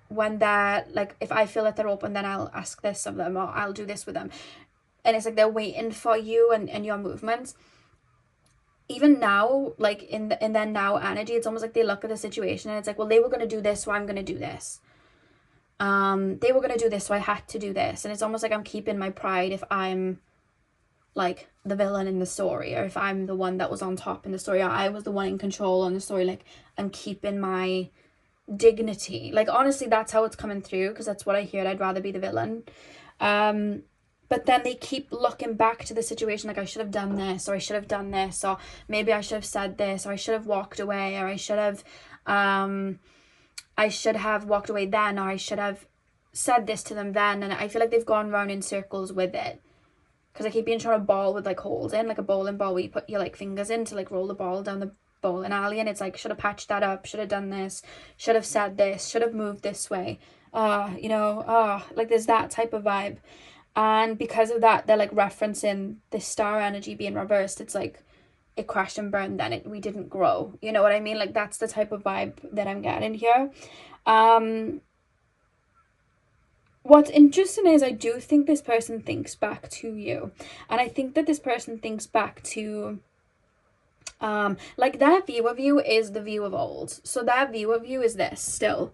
[SPEAKER 1] when they're like, if I feel that they're open, then I'll ask this of them, or I'll do this with them. And it's like they're waiting for you and your movements. Even now, like in their now energy, it's almost like they look at the situation and it's like, well, they were gonna do this, so I'm gonna do this. They were gonna do this, so I had to do this. And it's almost like I'm keeping my pride if I'm like the villain in the story, or if I'm the one that was on top in the story, or I was the one in control on the story. Like, I'm keeping my dignity. Like, honestly, that's how it's coming through, because that's what I heard. I'd rather be the villain. But then they keep looking back to the situation, like, I should have done this, or I should have done this, or maybe I should have said this, or I should have walked away, or I should have walked away then, or I should have said this to them then. And I feel like they've gone round in circles with it, because I keep being trying to ball with like holes in, like a bowling ball where you put your like fingers in to like roll the ball down the bowling alley, and it's like, should have patched that up, should have done this, should have said this, should have moved this way, like there's that type of vibe. And because of that, they're like referencing the star energy being reversed. It's like it crashed and burned, then we didn't grow, you know what I mean? Like, that's the type of vibe that I'm getting here. what's interesting is I do think this person thinks back to you. And I think that this person thinks back to, like, their view of you is the view of old. So their view of you is this still.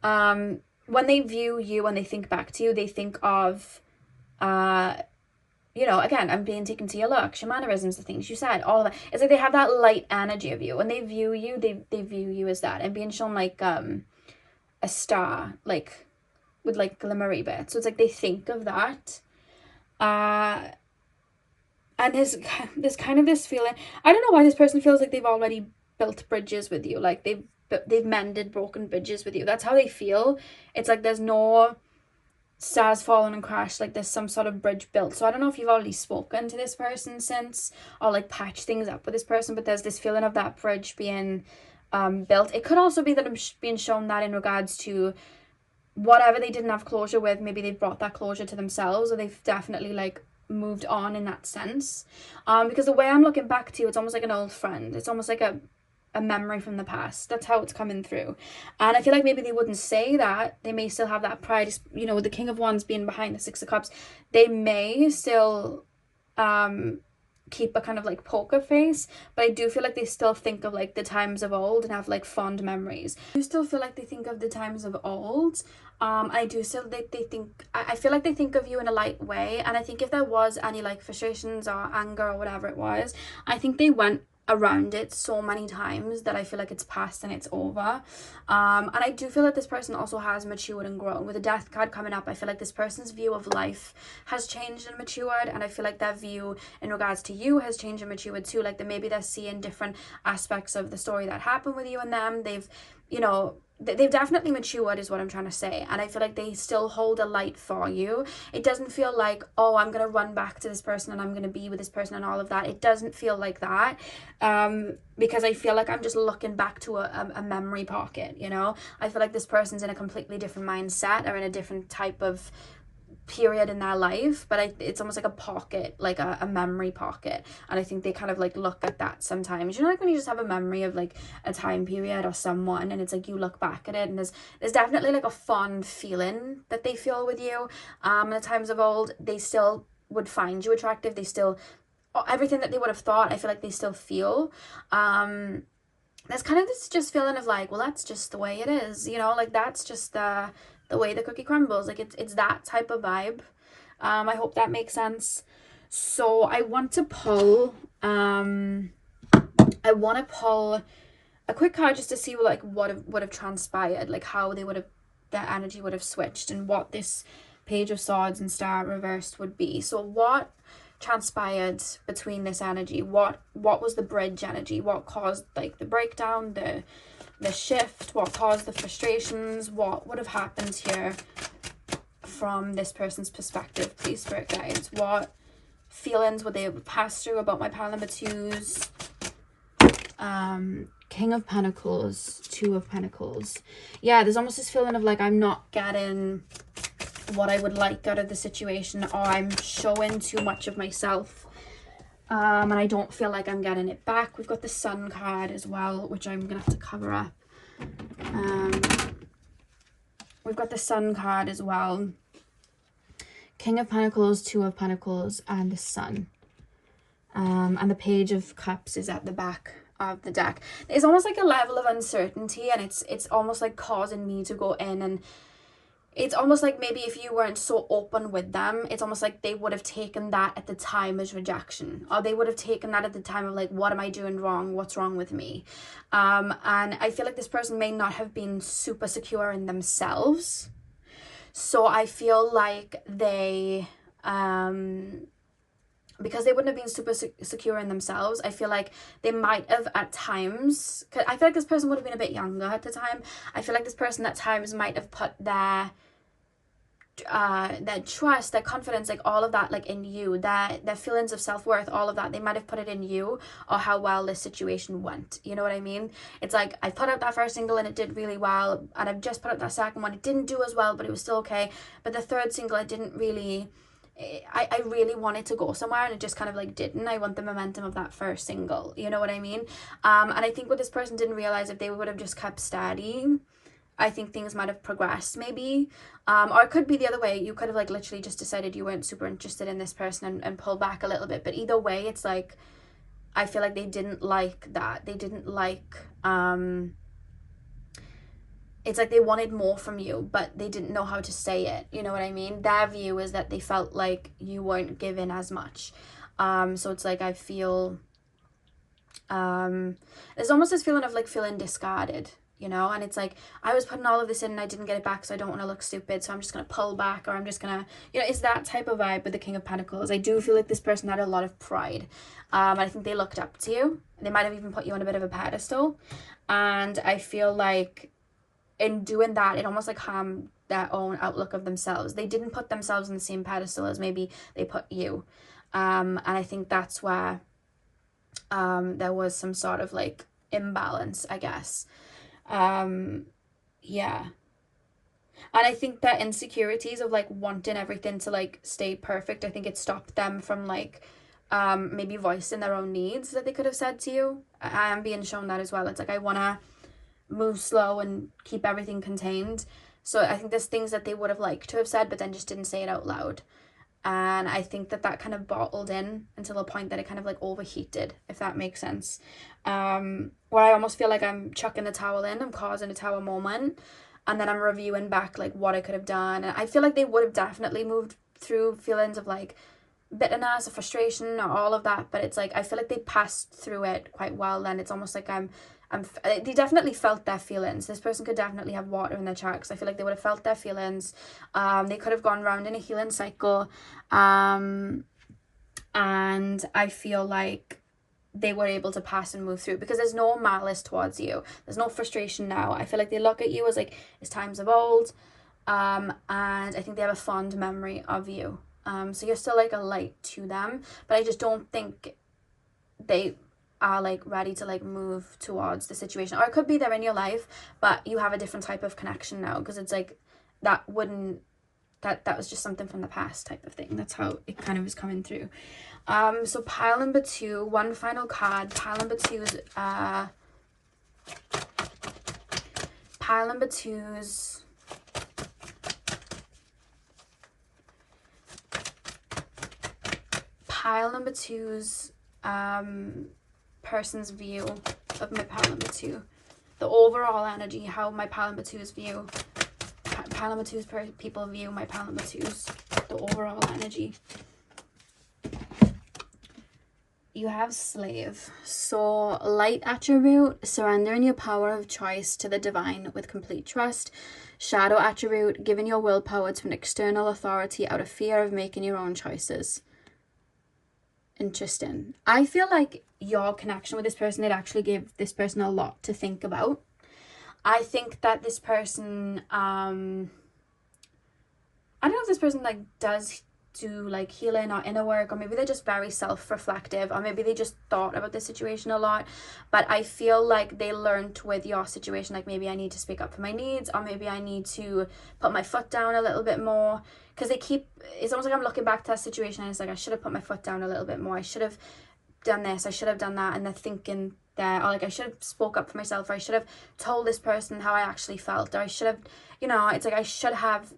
[SPEAKER 1] When they view you and they think back to you, they think of, you know, again, I'm being taken to your looks, your mannerisms, the things you said, all of that. It's like they have that light energy of you. When they view you, they view you as that. And being shown like a star, like with like glimmery bits. So it's like they think of that. And there's kind of this feeling, I don't know why this person feels like they've already built bridges with you. Like they've mended broken bridges with you. That's how they feel. It's like there's no stars fallen and crashed, like there's some sort of bridge built. So I don't know if you've already spoken to this person since, or like patched things up with this person, but there's this feeling of that bridge being built. It could also be that I'm being shown that in regards to whatever they didn't have closure with, maybe they've brought that closure to themselves, or they've definitely like moved on in that sense. Because the way I'm looking back to you, it's almost like an old friend. It's almost like a memory from the past. That's how it's coming through. And I feel like maybe they wouldn't say that. They may still have that pride, you know, with the King of Wands being behind the Six of Cups. They may still keep a kind of like poker face, but I do feel like they still think of like the times of old and have like fond memories. I do still feel like they think of the times of old. I do still they think, I feel like they think of you in a light way, and I think if there was any like frustrations or anger or whatever it was, I think they went around it so many times that I feel like it's past and it's over. And I do feel that this person also has matured and grown. With the Death card coming up, I feel like this person's view of life has changed and matured, and I feel like their view in regards to you has changed and matured too. Like maybe they're seeing different aspects of the story that happened with you and them. They've, you know, they've definitely matured is what I'm trying to say, and I feel like they still hold a light for you. It doesn't feel like, oh, I'm gonna run back to this person and I'm gonna be with this person and all of that. It doesn't feel like that, because I feel like I'm just looking back to a memory pocket, you know. I feel like this person's in a completely different mindset or in a different type of period in their life, but it's almost like a pocket, like a memory pocket, and I think they kind of like look at that sometimes, you know, like when you just have a memory of like a time period or someone, and it's like you look back at it and there's definitely like a fond feeling that they feel with you. In the times of old, they still would find you attractive. They still, everything that they would have thought, I feel like they still feel. There's kind of this just feeling of like, well, that's just the way it is, you know, like that's just the way the cookie crumbles. Like it's that type of vibe. I hope that makes sense. So I want to pull a quick card just to see like what would have transpired, like how they would have, their energy would have switched, and what this Page of Swords and Star reversed would be. So what transpired between this energy? What was the bridge energy? What caused like the breakdown, the shift? What caused the frustrations? What would have happened here from this person's perspective, please, Spirit Guides? What feelings would they pass through about my pile number twos? King of Pentacles, Two of Pentacles. Yeah, there's almost this feeling of like I'm not getting what I would like out of the situation, or I'm showing too much of myself, and I don't feel like I'm getting it back. We've got the Sun card as well, which I'm gonna have to cover up. We've got the Sun card as well, King of Pentacles, Two of Pentacles, and the Sun. And the Page of Cups is at the back of the deck. There's almost like a level of uncertainty, and it's almost like causing me to go in, and it's almost like maybe if you weren't so open with them, it's almost like they would have taken that at the time as rejection, or they would have taken that at the time of like, what am I doing wrong? What's wrong with me? And I feel like this person may not have been super secure in themselves. So I feel like they, because they wouldn't have been super secure in themselves, I feel like they might have at times, cause I feel like this person would have been a bit younger at the time. I feel like this person at times might have put their trust, their confidence, like all of that, like in you, their feelings of self-worth, all of that, they might have put it in you, or how well this situation went. You know what I mean? It's like, I put out that first single and it did really well, and I've just put out that second one, it didn't do as well, but it was still okay. But the third single, I didn't really, I really wanted to go somewhere, and it just kind of like didn't. I want the momentum of that first single, you know what I mean? And I think what this person didn't realize, if they would have just kept steady, I think things might have progressed maybe, or it could be the other way. You could have like literally just decided you weren't super interested in this person and pulled back a little bit. But either way, it's like, I feel like they didn't like that. They didn't like, it's like they wanted more from you, but they didn't know how to say it. You know what I mean? Their view is that they felt like you weren't giving as much. So it's like, I feel, there's almost this feeling of like feeling discarded, you know, and it's like, I was putting all of this in and I didn't get it back, so I don't want to look stupid, so I'm just going to pull back, or I'm just going to, you know, it's that type of vibe with the King of Pentacles. I do feel like this person had a lot of pride. I think they looked up to you. They might have even put you on a bit of a pedestal. And I feel like in doing that, it almost like harmed their own outlook of themselves. They didn't put themselves on the same pedestal as maybe they put you. And I think that's where there was some sort of like imbalance, I guess. Yeah. And I think that insecurities of like wanting everything to like stay perfect, I think it stopped them from like maybe voicing their own needs that they could have said to you. I am being shown that as well. It's like, I want to move slow and keep everything contained. So I think there's things that they would have liked to have said, but then just didn't say it out loud. And I think that that kind of bottled in until the point that it kind of like overheated, if that makes sense. Where I almost feel like I'm chucking the towel in, I'm causing a tower moment, and then I'm reviewing back like what I could have done. And I feel like they would have definitely moved through feelings of like bitterness or frustration or all of that, but it's like, I feel like they passed through it quite well. Then it's almost like they definitely felt their feelings. This person could definitely have water in their chart, because I feel like they would have felt their feelings. They could have gone round in a healing cycle, and I feel like they were able to pass and move through, because there's no malice towards you, there's no frustration now. I feel like they look at you as like, it's times of old, and I think they have a fond memory of you. So you're still like a light to them, but I just don't think they are like ready to like move towards the situation. Or it could be they're in your life, but you have a different type of connection now, because it's like, that was just something from the past type of thing. That's how it kind of is coming through. So pile number 2, one final card. Pile number 2's pile number 2's pile number 2's person's view of my pile number 2. The overall energy, how my pile number 2's view, pile number 2's people view my pile number 2's, the overall energy. You have slave. So light attribute, surrendering your power of choice to the divine with complete trust. Shadow attribute, giving your willpower to an external authority out of fear of making your own choices. Interesting. I feel like your connection with this person, it actually gave this person a lot to think about. I think that this person, I don't know if this person like does do like healing or inner work, or maybe they're just very self-reflective, or maybe they just thought about the situation a lot, but I feel like they learned with your situation, like maybe I need to speak up for my needs, or maybe I need to put my foot down a little bit more, because it's almost like I'm looking back to that situation and it's like, I should have put my foot down a little bit more, I should have done this, I should have done that, and they're thinking there, or like, I should have spoke up for myself, or I should have told this person how I actually felt, or I should have, you know, it's like I should have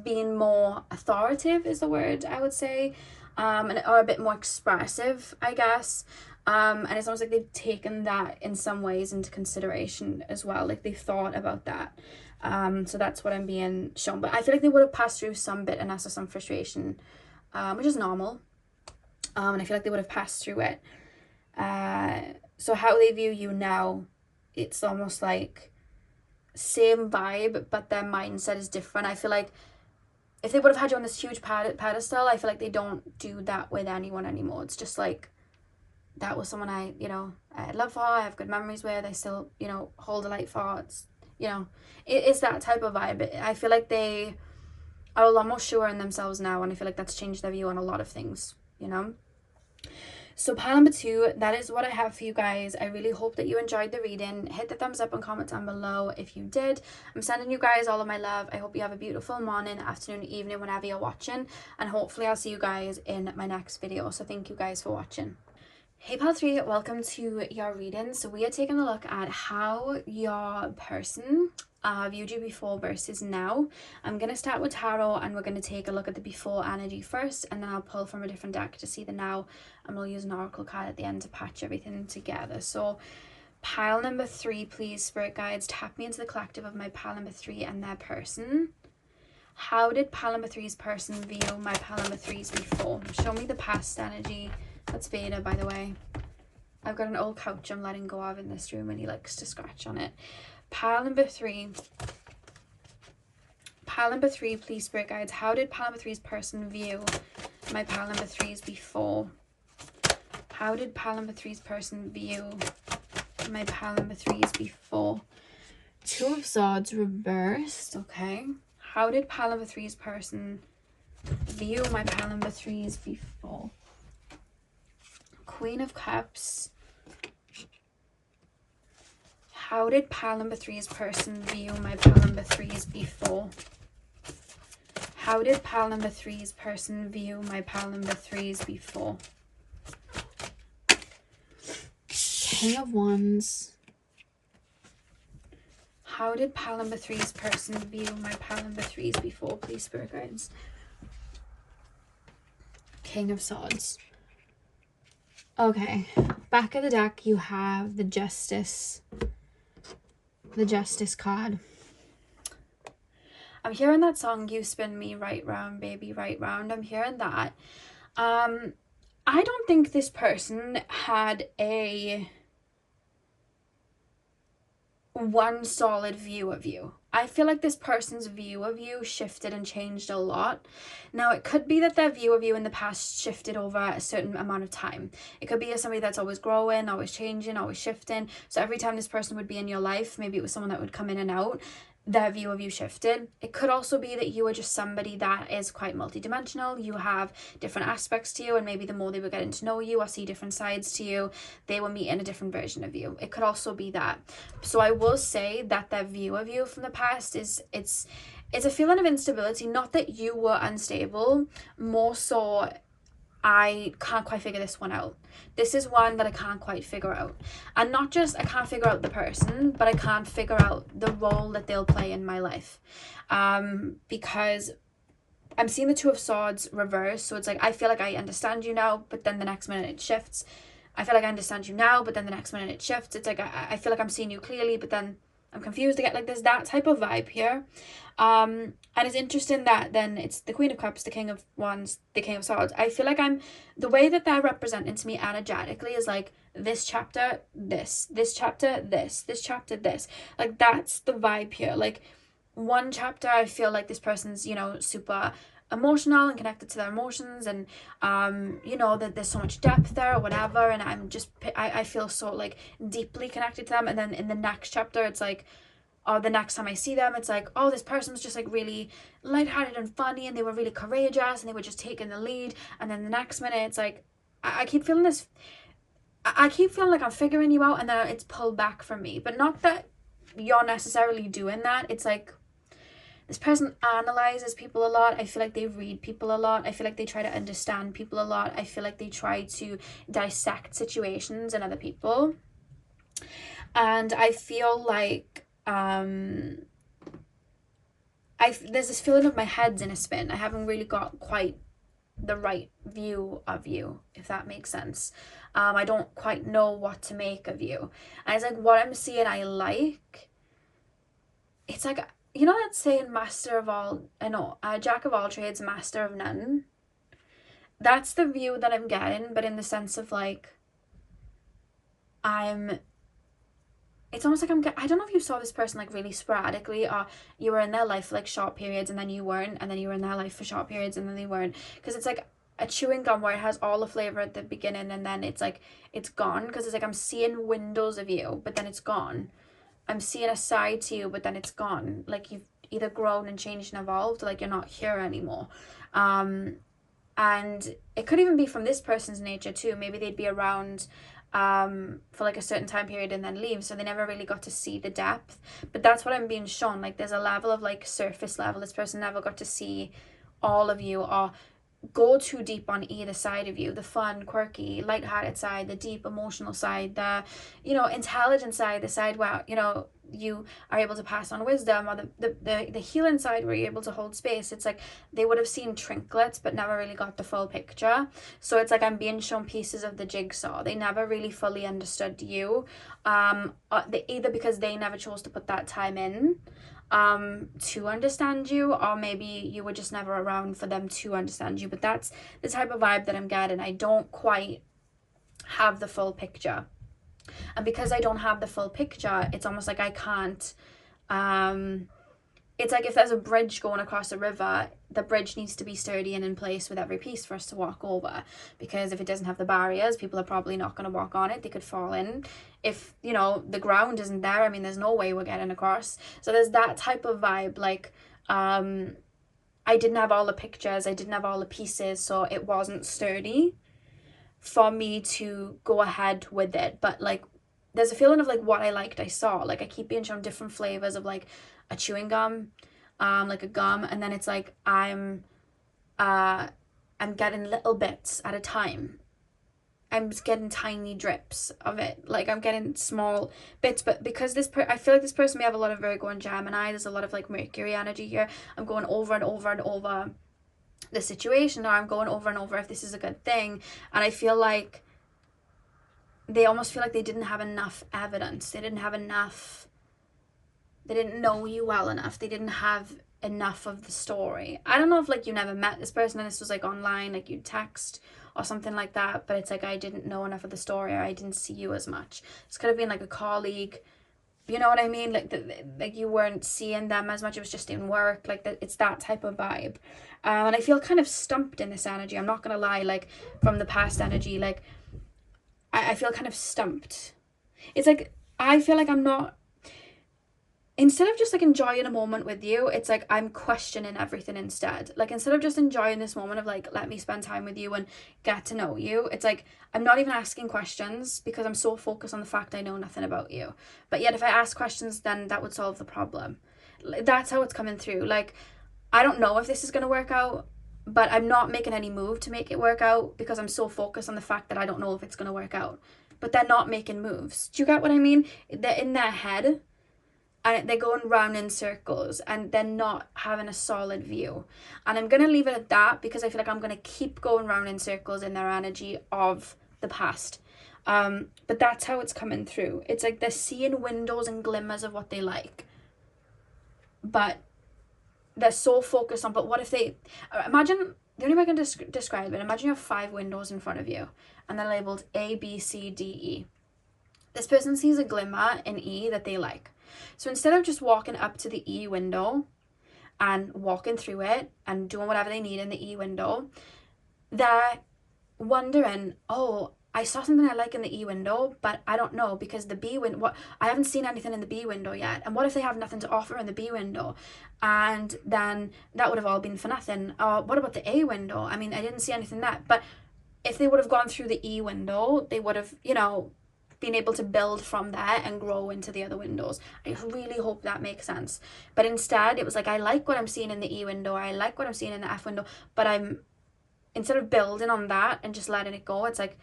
[SPEAKER 1] been more authoritative is the word I would say, or a bit more expressive, I guess. And it's almost like they've taken that in some ways into consideration as well, like they've thought about that. So that's what I'm being shown, but I feel like they would have passed through some bitterness or some frustration, which is normal, and I feel like they would have passed through it. So how they view you now, it's almost like same vibe, but their mindset is different. I feel like if they would have had you on this huge pedestal, I feel like they don't do that with anyone anymore. It's just like, that was someone I had love for, I have good memories with, I still, hold a light for. It's, it's that type of vibe. I feel like they are a lot more sure in themselves now, and I feel like that's changed their view on a lot of things, So pile number 2, that is what I have for you guys. I really hope that you enjoyed the reading. Hit the thumbs up and comment down below if you did. I'm sending you guys all of my love. I hope you have a beautiful morning, afternoon, evening, whenever you're watching. And hopefully I'll see you guys in my next video. So thank you guys for watching. Hey Pal 3, welcome to your reading. So we are taking a look at how your person viewed you before versus now. I'm going to start with tarot, and we're going to take a look at the before energy first, and then I'll pull from a different deck to see the now, and we'll use an oracle card at the end to patch everything together. So pile number 3, please, spirit guides, tap me into the collective of my pile number 3 and their person. How did pile number 3's person view my pile number 3's before? Show me the past energy. That's Veda, by the way. I've got an old couch I'm letting go of in this room, and he likes to scratch on it. Pile number 3. Pile number 3, please, spirit guides. How did pile number 3's person view my pile number 3's before? How did pile number 3's person view my pile number 3's before? Two of Swords reversed. Okay. How did pile number 3's person view my pile number 3's before? Queen of Cups. How did pile number 3's person view my pile number 3's before? How did pile number 3's person view my pile number 3's before? King of Wands. How did pile number 3's person view my pile number 3's before, please, spirit guides? King of Swords. Okay, back of the deck you have the Justice card. I'm hearing that song, You Spin Me Right Round, Baby, Right Round. I'm hearing that. I don't think this person had a one solid view of you. I feel like this person's view of you shifted and changed a lot. Now, it could be that their view of you in the past shifted over a certain amount of time. It could be somebody that's always growing, always changing, always shifting. So every time this person would be in your life, maybe it was someone that would come in and out, their view of you shifted. It could also be that you are just somebody that is quite multidimensional. You have different aspects to you, and maybe the more they were getting to know you or see different sides to you, they were meeting a different version of you. It could also be that. So I will say that their view of you from the past is it's a feeling of instability. Not that you were unstable, more so I can't quite figure this one out. This is one that I can't quite figure out. And not just I can't figure out the person, but I can't figure out the role that they'll play in my life. Because I'm seeing the Two of Swords reverse. So it's like, I feel like I understand you now, but then the next minute it shifts. I feel like I understand you now, but then the next minute it shifts. It's like, I feel like I'm seeing you clearly, but then I'm confused again. Like, there's that type of vibe here. And it's interesting that then it's the Queen of Cups, the King of Wands, the King of Swords. I feel like the way that they're representing to me energetically is like, this chapter, this chapter, this chapter, this. Like, that's the vibe here. Like, one chapter, I feel like this person's, you know, super emotional and connected to their emotions, and you know, that there's so much depth there or whatever, and I feel so like deeply connected to them. And then in the next chapter, it's like, or the next time I see them, it's like, oh, this person was just like really lighthearted and funny, and they were really courageous, and they were just taking the lead. And then the next minute, it's like, I keep feeling this, I keep feeling like I'm figuring you out, and then it's pulled back from me. But not that you're necessarily doing that. It's like, this person analyzes people a lot. I feel like they read people a lot. I feel like they try to understand people a lot. I feel like they try to dissect situations and other people. And I feel like there's this feeling of my head's in a spin. I haven't really got quite the right view of you, if that makes sense. I don't quite know what to make of you. And it's like, what I'm seeing I like, it's like, you know that saying, jack of all trades, master of none? That's the view that I'm getting, but in the sense of like, it's almost like I don't know if you saw this person like really sporadically, or you were in their life for like short periods and then you weren't, and then you were in their life for short periods and then they weren't. Because it's like a chewing gum where it has all the flavor at the beginning and then it's like, it's gone. Because it's like, I'm seeing windows of you, but then it's gone. I'm seeing a side to you, but then it's gone. Like, you've either grown and changed and evolved, like you're not here anymore. And it could even be from this person's nature too. Maybe they'd be around for like a certain time period and then leave, so they never really got to see the depth. But that's what I'm being shown. Like, there's a level of like surface level. This person never got to see all of you, or go too deep on either side of you, the fun, quirky, light-hearted side, the deep emotional side, the, you know, intelligent side, the side where, you know, you are able to pass on wisdom, or the healing side where you're able to hold space. It's like they would have seen trinkets but never really got the full picture. So it's like I'm being shown pieces of the jigsaw. They never really fully understood you, either because they never chose to put that time in to understand you, or maybe you were just never around for them to understand you. But that's the type of vibe that I'm getting. I don't quite have the full picture, and because I don't have the full picture, it's almost like I can't, it's like if there's a bridge going across a river, the bridge needs to be sturdy and in place with every piece for us to walk over, because if it doesn't have the barriers, people are probably not going to walk on it. They could fall in. If, you know, the ground isn't there, I mean, there's no way we're getting across. So there's that type of vibe. Like, I didn't have all the pictures, I didn't have all the pieces, so it wasn't sturdy for me to go ahead with it. But like, there's a feeling of like what I liked I saw. Like, I keep being shown different flavors of like a chewing gum, like a gum, and then it's like I'm getting little bits at a time. I'm just getting tiny drips of it. Like, I'm getting small bits, but because I feel like this person may have a lot of Virgo and Gemini, there's a lot of like Mercury energy here. I'm going over and over and over the situation, or I'm going over and over if this is a good thing. And I feel like they almost feel like they didn't have enough evidence. They didn't know you well enough. They didn't have enough of the story. I don't know if like you never met this person and this was like online, like you text or something like that, but it's like I didn't know enough of the story, or I didn't see you as much. This could have been like a colleague, you know what I mean? Like like you weren't seeing them as much. It was just in work. Like it's that type of vibe. And I feel kind of stumped in this energy. I'm not gonna lie. Like from the past energy, like I feel kind of stumped. It's like I feel like I'm not, instead of just like enjoying a moment with you, it's like I'm questioning everything instead. Like, instead of just enjoying this moment of like, let me spend time with you and get to know you, it's like I'm not even asking questions because I'm so focused on the fact I know nothing about you. But yet if I ask questions, then that would solve the problem. That's how it's coming through. Like, I don't know if this is going to work out, but I'm not making any move to make it work out because I'm so focused on the fact that I don't know if it's going to work out. But they're not making moves. Do you get what I mean? They're in their head and they're going round in circles and they're not having a solid view. And I'm going to leave it at that because I feel like I'm going to keep going round in circles in their energy of the past. But that's how it's coming through. It's like they're seeing windows and glimmers of what they like. But they're so focused on, but what if they, imagine, the only way I can describe it, imagine you have 5 windows in front of you and they're labeled A, B, C, D, E. This person sees a glimmer in E that they like. So instead of just walking up to the E window and walking through it and doing whatever they need in the E window, they're wondering, oh, I saw something I like in the E window, but I don't know because the B window, I haven't seen anything in the B window yet. And what if they have nothing to offer in the B window? And then that would have all been for nothing. What about the A window? I mean, I didn't see anything there. But if they would have gone through the E window, they would have, you know, been able to build from there and grow into the other windows. I really hope that makes sense. But instead, it was like, I like what I'm seeing in the E window. I like what I'm seeing in the F window. But instead of building on that and just letting it go, it's like,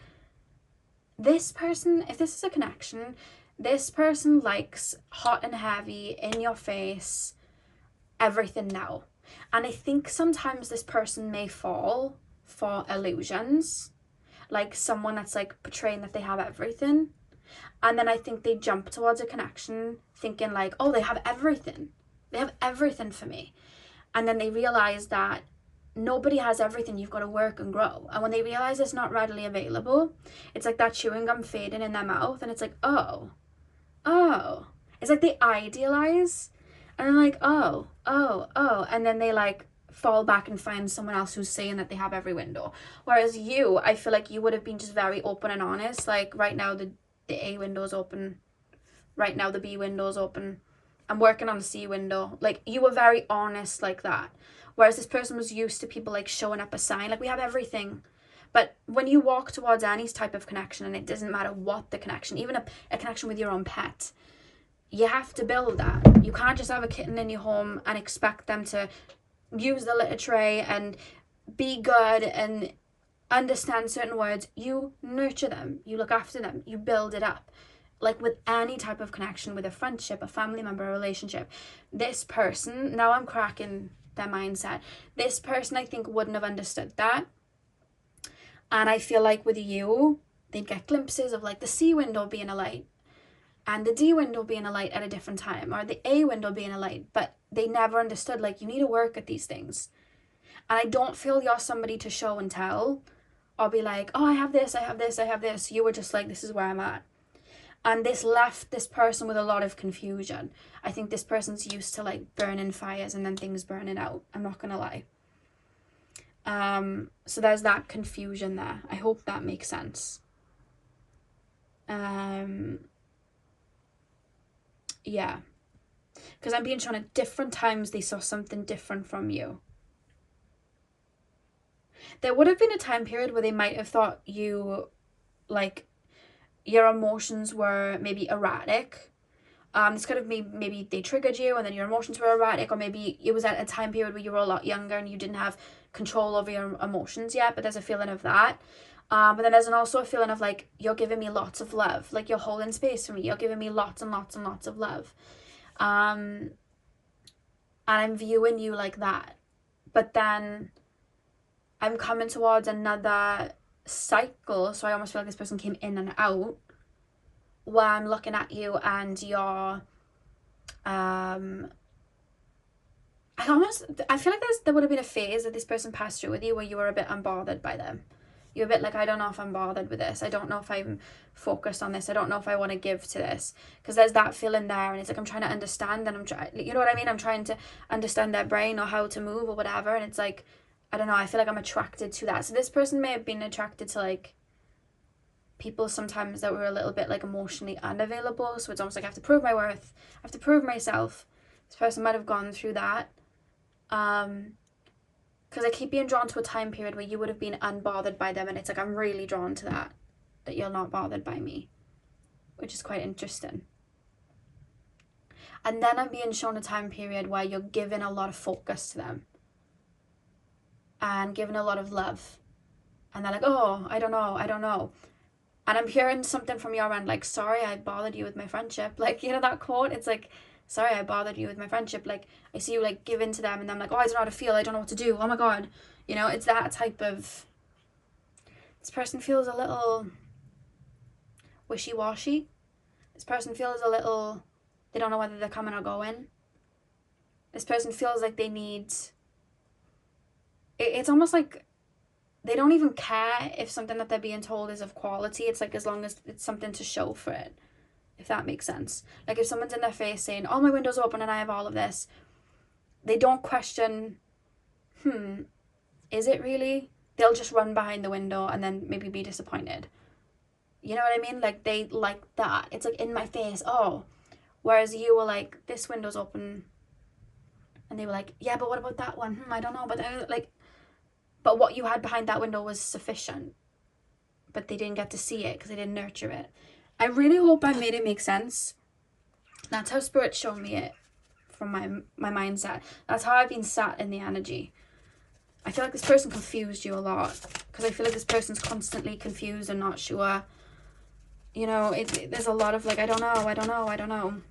[SPEAKER 1] this person, if this is a connection, this person likes hot and heavy, in your face, everything now. And I think sometimes this person may fall for illusions, like someone that's like portraying that they have everything. And then I think they jump towards a connection thinking like, oh, they have everything. They have everything for me. And then they realize that nobody has everything. You've got to work and grow. And when they realize it's not readily available, it's like that chewing gum fading in their mouth. And it's like, oh. It's like they idealize and they're like, oh. And then they like fall back and find someone else who's saying that they have every window. Whereas you, I feel like you would have been just very open and honest. Like, right now the A window's open. Right now the B window's open. I'm working on the C window. Like, you were very honest like that. Whereas this person was used to people like showing up a sign, like, we have everything. But when you walk towards any type of connection, and it doesn't matter what the connection, even a connection with your own pet, you have to build that. You can't just have a kitten in your home and expect them to use the litter tray and be good and understand certain words, you nurture them, you look after them, you build it up. Like with any type of connection, with a friendship, a family member, a relationship, this person, now I'm cracking their mindset, this person I think wouldn't have understood that. And I feel like with you, they'd get glimpses of like the C window being a light and the D window being a light at a different time, or the A window being a light, but they never understood, like, you need to work at these things. And I don't feel you're somebody to show and tell or be like, oh, I have this, I have this, I have this. You were just like, this is where I'm at. And this left this person with a lot of confusion. I think this person's used to like burning fires and then things burning out. I'm not gonna lie. So there's that confusion there. I hope that makes sense. Yeah. Because I'm being shown at different times they saw something different from you. There would have been a time period where they might have thought you, like, your emotions were maybe erratic. This could have maybe they triggered you and then your emotions were erratic, or maybe it was at a time period where you were a lot younger and you didn't have control over your emotions yet, but there's a feeling of that. But then there's also a feeling of like, you're giving me lots of love, like you're holding space for me, you're giving me lots and lots and lots of love. And I'm viewing you like that. But then I'm coming towards another cycle, so I almost feel like this person came in and out, where I'm looking at you and you're I feel like there would have been a phase that this person passed through with you where you were a bit unbothered by them. You're a bit like, I don't know if I'm bothered with this, I don't know if I'm focused on this, I don't know if I want to give to this, because there's that feeling there, and it's like, I'm trying to understand, and I'm trying, you know what I mean, I'm trying to understand their brain or how to move or whatever, and it's like, I don't know, I feel like I'm attracted to that. So this person may have been attracted to like people sometimes that were a little bit like emotionally unavailable, so it's almost like I have to prove my worth, I have to prove myself. This person might have gone through that, because I keep being drawn to a time period where you would have been unbothered by them, and it's like, I'm really drawn to that you're not bothered by me, which is quite interesting. And then I'm being shown a time period where you're giving a lot of focus to them and giving a lot of love, and they're like, oh, I don't know. And I'm hearing something from your end like, sorry I bothered you with my friendship, like, you know that quote, it's like, sorry I bothered you with my friendship, like I see you like give in to them, and I'm like, oh, I don't know how to feel, I don't know what to do, oh my god, you know, it's that type of, this person feels a little wishy-washy, this person feels a little, they don't know whether they're coming or going, this person feels like they need, it's almost like they don't even care if something that they're being told is of quality. It's like, as long as it's something to show for it, if that makes sense. Like if someone's in their face saying, oh, my window's open and I have all of this, they don't question, is it really? They'll just run behind the window and then maybe be disappointed. You know what I mean? Like they like that. It's like in my face, oh. Whereas you were like, this window's open. And they were like, yeah, but what about that one? I don't know. But what you had behind that window was sufficient. But they didn't get to see it because they didn't nurture it. I really hope I made it make sense. That's how Spirit showed me it from my mindset. That's how I've been sat in the energy. I feel like this person confused you a lot, because I feel like this person's constantly confused and not sure. You know, there's a lot of like, I don't know.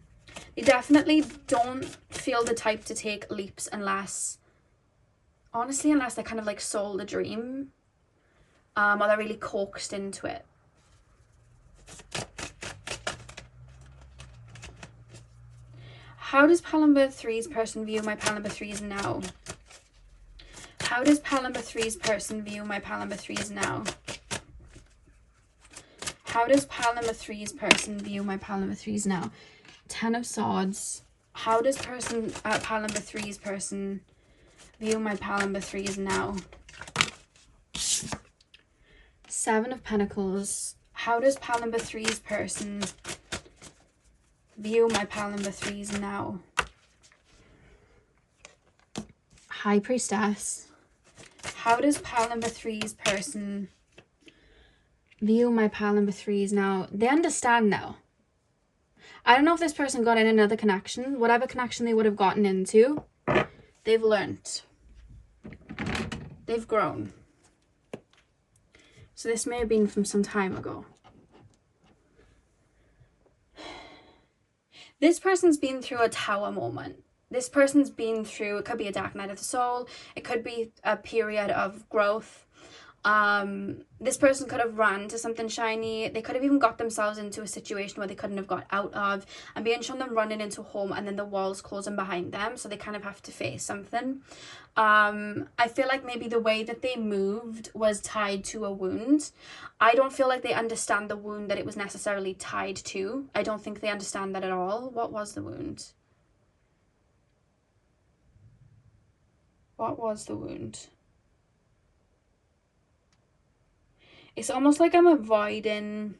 [SPEAKER 1] They definitely don't feel the type to take leaps unless they're kind of like sold a dream, or they're really coaxed into it. How does pile number 3's person view my pile number 3's now? How does pile number 3's person view my pile number 3's now? How does pile number 3's person view my pile number 3's now? 10 of Swords. How does pile number 3's person view my pile number 3's now? 7 of Pentacles. How does pile number 3's person view my pile number 3's now? High Priestess. How does pile number 3's person view my pile number 3's now? They understand now. I don't know if this person got in another connection. Whatever connection they would have gotten into, they've learnt. They've grown. So this may have been from some time ago. This person's been through a tower moment. This person's been through, it could be a dark night of the soul. It could be a period of growth. This person could have run to something shiny. They could have even got themselves into a situation where they couldn't have got out of, and being shown them running into a home and then the walls closing behind them, so they kind of have to face something. I feel like maybe the way that they moved was tied to a wound. I don't feel like they understand the wound that it was necessarily tied to. I don't think they understand that at all. What was the wound? What was the wound? It's almost like I'm avoiding...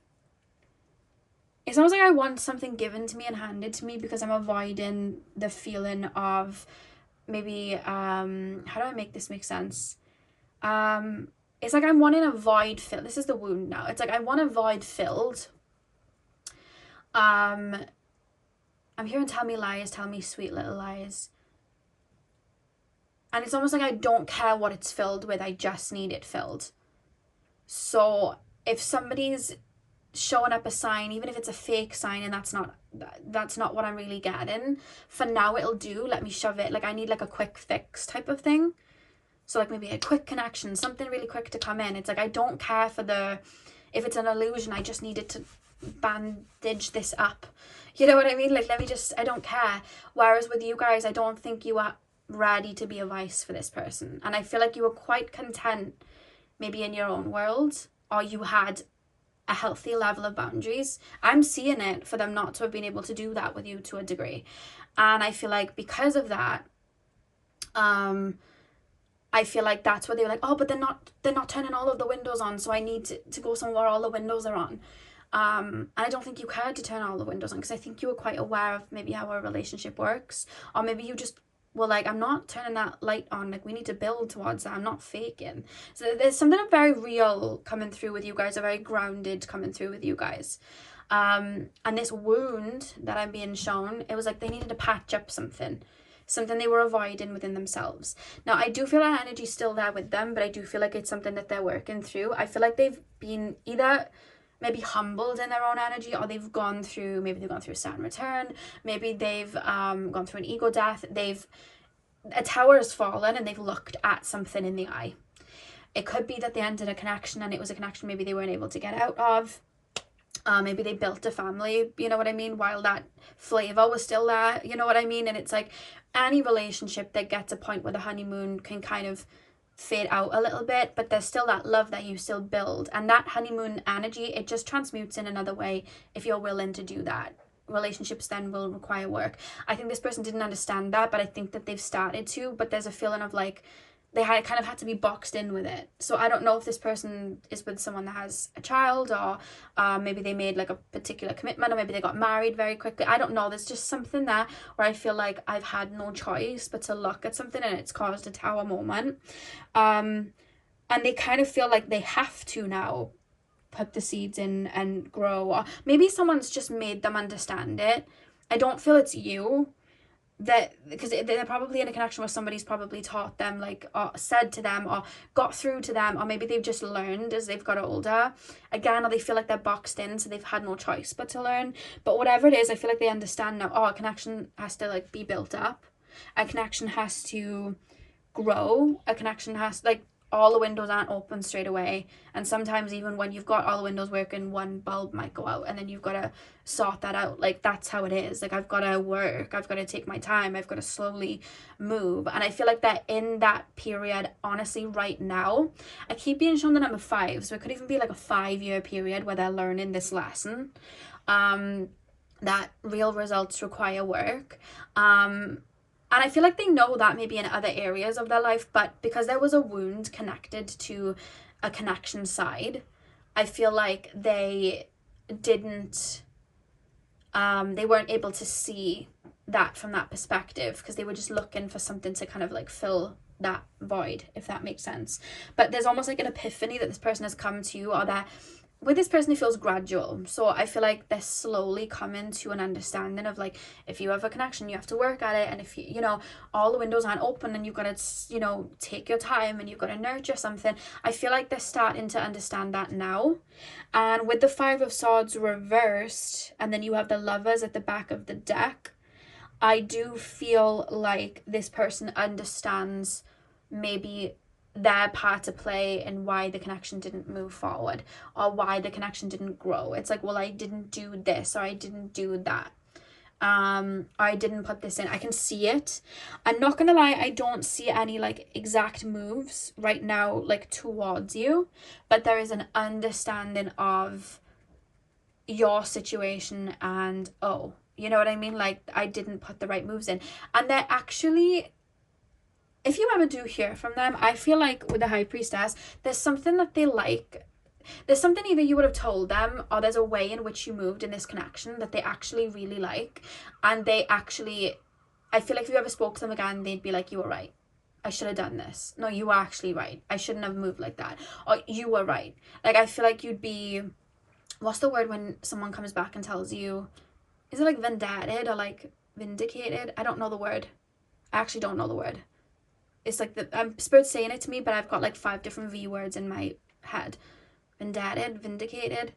[SPEAKER 1] It's almost like I want something given to me and handed to me because I'm avoiding the feeling of maybe... how do I make this make sense? It's like I'm wanting a void filled. This is the wound now. It's like I want a void filled. I'm hearing tell me lies, tell me sweet little lies. And it's almost like I don't care what it's filled with, I just need it filled. So if somebody's showing up a sign, even if it's a fake sign and that's not what I'm really getting, for now it'll do, let me shove it. Like I need like a quick fix type of thing. So like maybe a quick connection, something really quick to come in. It's like I don't care for if it's an illusion, I just need it to bandage this up. You know what I mean? Like I don't care. Whereas with you guys, I don't think you are ready to be a vice for this person. And I feel like you were quite content maybe in your own world, or you had a healthy level of boundaries. I'm seeing it for them not to have been able to do that with you to a degree. And I feel like because of that, I feel like that's where they were like, oh, but they're not turning all of the windows on, so I need to go somewhere all the windows are on. And I don't think you cared to turn all the windows on, because I think you were quite aware of maybe how a relationship works, or maybe you just were like, I'm not turning that light on, like we need to build towards that, I'm not faking. So there's something very real coming through with you guys, a very grounded coming through with you guys. And this wound that I'm being shown, it was like they needed to patch up something they were avoiding within themselves. Now I do feel that energy's still there with them, but I do feel like it's something that they're working through. I feel like they've been either maybe humbled in their own energy, or they've gone through a Saturn return, maybe they've gone through an ego death, a tower has fallen and they've looked at something in the eye. It could be that they ended a connection and it was a connection maybe they weren't able to get out of. Maybe they built a family, you know what I mean, while that flavor was still there, you know what I mean. And it's like any relationship that gets a point where the honeymoon can kind of fade out a little bit, but there's still that love that you still build, and that honeymoon energy, it just transmutes in another way if you're willing to do that. Relationships then will require work. I think this person didn't understand that, but I think that they've started to, but there's a feeling of like they kind of had to be boxed in with it. So I don't know if this person is with someone that has a child, or maybe they made like a particular commitment, or maybe they got married very quickly. I don't know. There's just something there where I feel like I've had no choice but to look at something, and it's caused a tower moment. And they kind of feel like they have to now put the seeds in and grow, or maybe someone's just made them understand it. I don't feel it's you, that because they're probably in a connection where somebody's probably taught them, like, or said to them, or got through to them, or maybe they've just learned as they've got older again, or they feel like they're boxed in, so they've had no choice but to learn. But whatever it is, I feel like they understand now, a connection has to like be built up, a connection has to grow, a connection has, like, all the windows aren't open straight away, and sometimes even when you've got all the windows working, one bulb might go out, and then you've got to sort that out. Like, that's how it is. Like, I've got to work, I've got to take my time, I've got to slowly move. And I feel like that in that period, honestly, right now, I keep being shown the number 5, so it could even be like a 5-year period where they're learning this lesson, that real results require work. And I feel like they know that maybe in other areas of their life, but because there was a wound connected to a connection side, I feel like they didn't, they weren't able to see that from that perspective, because they were just looking for something to kind of like fill that void, if that makes sense. But there's almost like an epiphany that this person has come to, or that with this person, it feels gradual. So I feel like they're slowly coming to an understanding of like, if you have a connection, you have to work at it. And if you know, all the windows aren't open and you've got to, you know, take your time and you've got to nurture something. I feel like they're starting to understand that now. And with the Five of Swords reversed, and then you have the Lovers at the back of the deck, I do feel like this person understands maybe their part to play and why the connection didn't move forward, or why the connection didn't grow. It's like, well, I didn't do this, or I didn't do that, or I didn't put this in. I can see it. I'm not gonna lie, I don't see any like exact moves right now like towards you, but there is an understanding of your situation and, oh, you know what I mean, like I didn't put the right moves in. And they're actually, if you ever do hear from them, I feel like with the High Priestess, there's something that they like. There's something either you would have told them, or there's a way in which you moved in this connection that they actually really like. And they actually, I feel like if you ever spoke to them again, they'd be like, you were right, I should have done this. No, you were actually right, I shouldn't have moved like that. Or you were right. Like, I feel like you'd be, what's the word when someone comes back and tells you, is it like vindicated or like vindicated? I don't know the word. I actually don't know the word. It's like I'm Spirit saying it to me, but I've got like 5 different V words in my head. Vindicated, vindicated,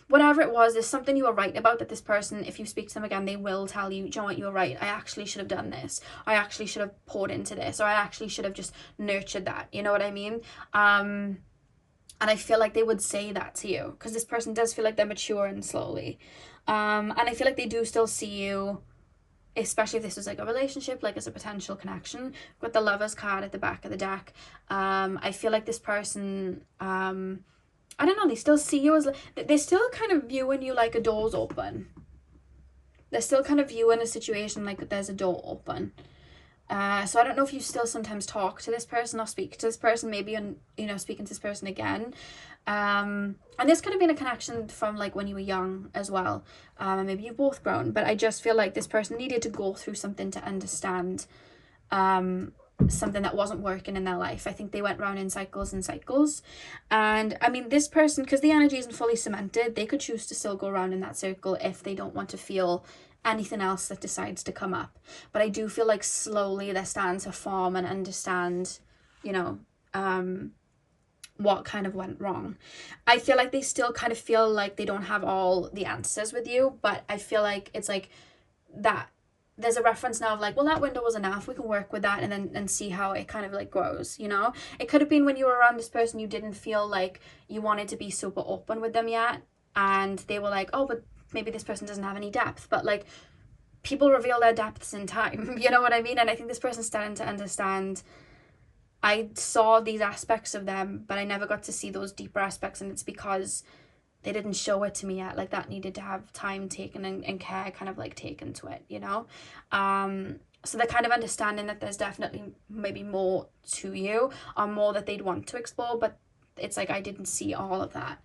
[SPEAKER 1] whatever it was. There's something you were right about that this person, if you speak to them again, they will tell you, do you know what, you were right, I actually should have done this, I actually should have poured into this, or I actually should have just nurtured that, you know what I mean? And I feel like they would say that to you, because this person does feel like they're maturing slowly. And I feel like they do still see you, especially if this was like a relationship, like as a potential connection. With the Lovers card at the back of the deck, I feel like this person, I don't know, they still see you as, they're still kind of viewing you like a door's open. They're still kind of viewing a situation like there's a door open. So I don't know if you still sometimes talk to this person or speak to this person, maybe, and you know, speaking to this person again. And this could have been a connection from like when you were young as well. And maybe you've both grown, but I just feel like this person needed to go through something to understand something that wasn't working in their life. I think they went round in cycles and cycles. And I mean, this person, because the energy isn't fully cemented, they could choose to still go around in that circle if they don't want to feel anything else that decides to come up. But I do feel like slowly they're starting to form and understand, you know, what kind of went wrong. I feel like they still kind of feel like they don't have all the answers with you, but I feel like it's like that there's a reference now of like, well, that window was enough, we can work with that, and then and see how it kind of like grows, you know. It could have been when you were around this person, you didn't feel like you wanted to be super open with them yet, and they were like, oh, but maybe this person doesn't have any depth. But like, people reveal their depths in time, you know what I mean? And I think this person's starting to understand, I saw these aspects of them, but I never got to see those deeper aspects, and it's because they didn't show it to me yet. Like, that needed to have time taken and care kind of like taken to it, you know. So they're kind of understanding that there's definitely maybe more to you, or more that they'd want to explore, but it's like I didn't see all of that.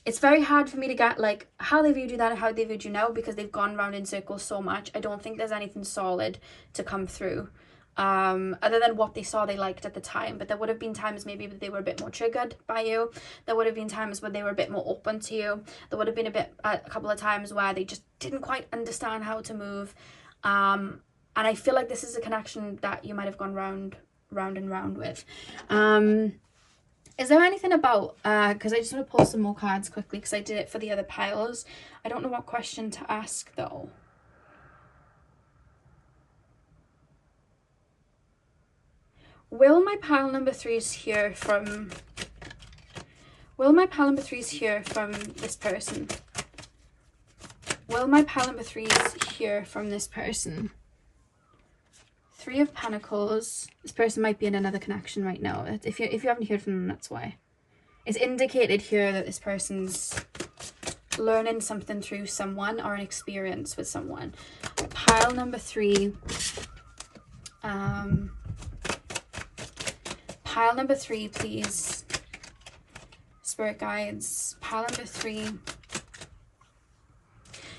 [SPEAKER 1] It's very hard for me to get like how they viewed you then and how they viewed you now, because they've gone round in circles so much. I don't think there's anything solid to come through, other than what they saw they liked at the time. But there would have been times maybe that they were a bit more triggered by you. There would have been times where they were a bit more open to you. There would have been a couple of times where they just didn't quite understand how to move. And I feel like this is a connection that you might have gone round and round with. Is there anything about, because I just want to pull some more cards quickly, because I did it for the other piles. I don't know what question to ask though. Will my pile number 3s hear from, will my pile number 3s hear from this person? Will my pile number 3s hear from this person? 3 of Pentacles. This person might be in another connection right now. If you haven't heard from them, that's why. It's indicated here that this person's learning something through someone or an experience with someone. Pile number 3. Pile number 3, please. Spirit guides. Pile number 3.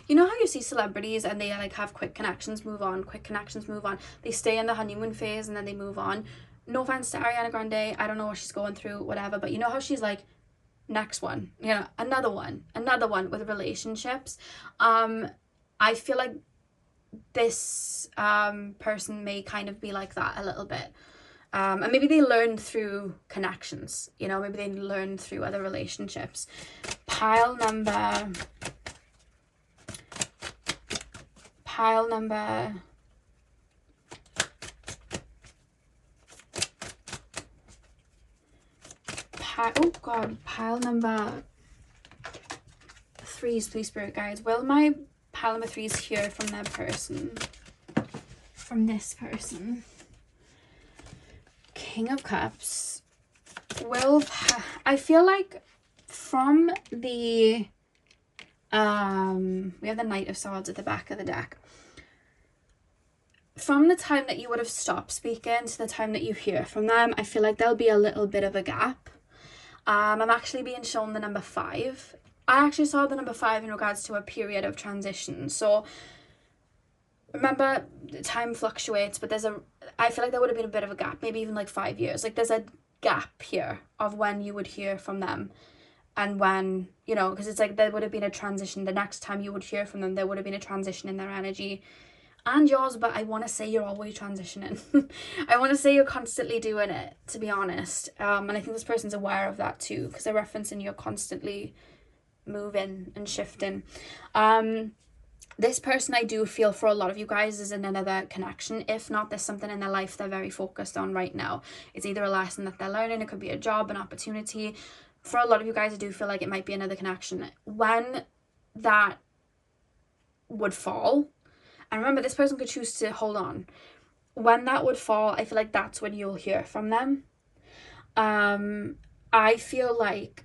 [SPEAKER 1] You know how you see celebrities and they like have quick connections, move on, quick connections, move on. They stay in the honeymoon phase and then they move on. No offense to Ariana Grande, I don't know what she's going through, whatever, but you know how she's like next one, you know, another one with relationships. I feel like this person may kind of be like that a little bit. And maybe they learned through connections, you know, maybe they learned through other relationships. Pile number pile number 3s, please, spirit guides. Will my pile number 3s hear from their person? From this person. King of Cups. I feel like from the we have the Knight of Swords at the back of the deck. From the time that you would have stopped speaking to the time that you hear from them, I feel like there'll be a little bit of a gap. I'm actually being shown the number 5. I actually saw the number 5 in regards to a period of transition. So remember, time fluctuates, but I feel like there would have been a bit of a gap, maybe even like 5 years. Like there's a gap here of when you would hear from them and when, you know, because it's like there would have been a transition. The next time you would hear from them, there would have been a transition in their energy and yours, but I want to say you're always transitioning. I want to say you're constantly doing it, to be honest. And I think this person's aware of that too, because they're referencing you're constantly moving and shifting. This person, I do feel for a lot of you guys, is in another connection. If not, there's something in their life they're very focused on right now. It's either a lesson that they're learning, it could be a job, an opportunity. For a lot of you guys, I do feel like it might be another connection. When that would fall, and remember, this person could choose to hold on. When that would fall, I feel like that's when you'll hear from them. I feel like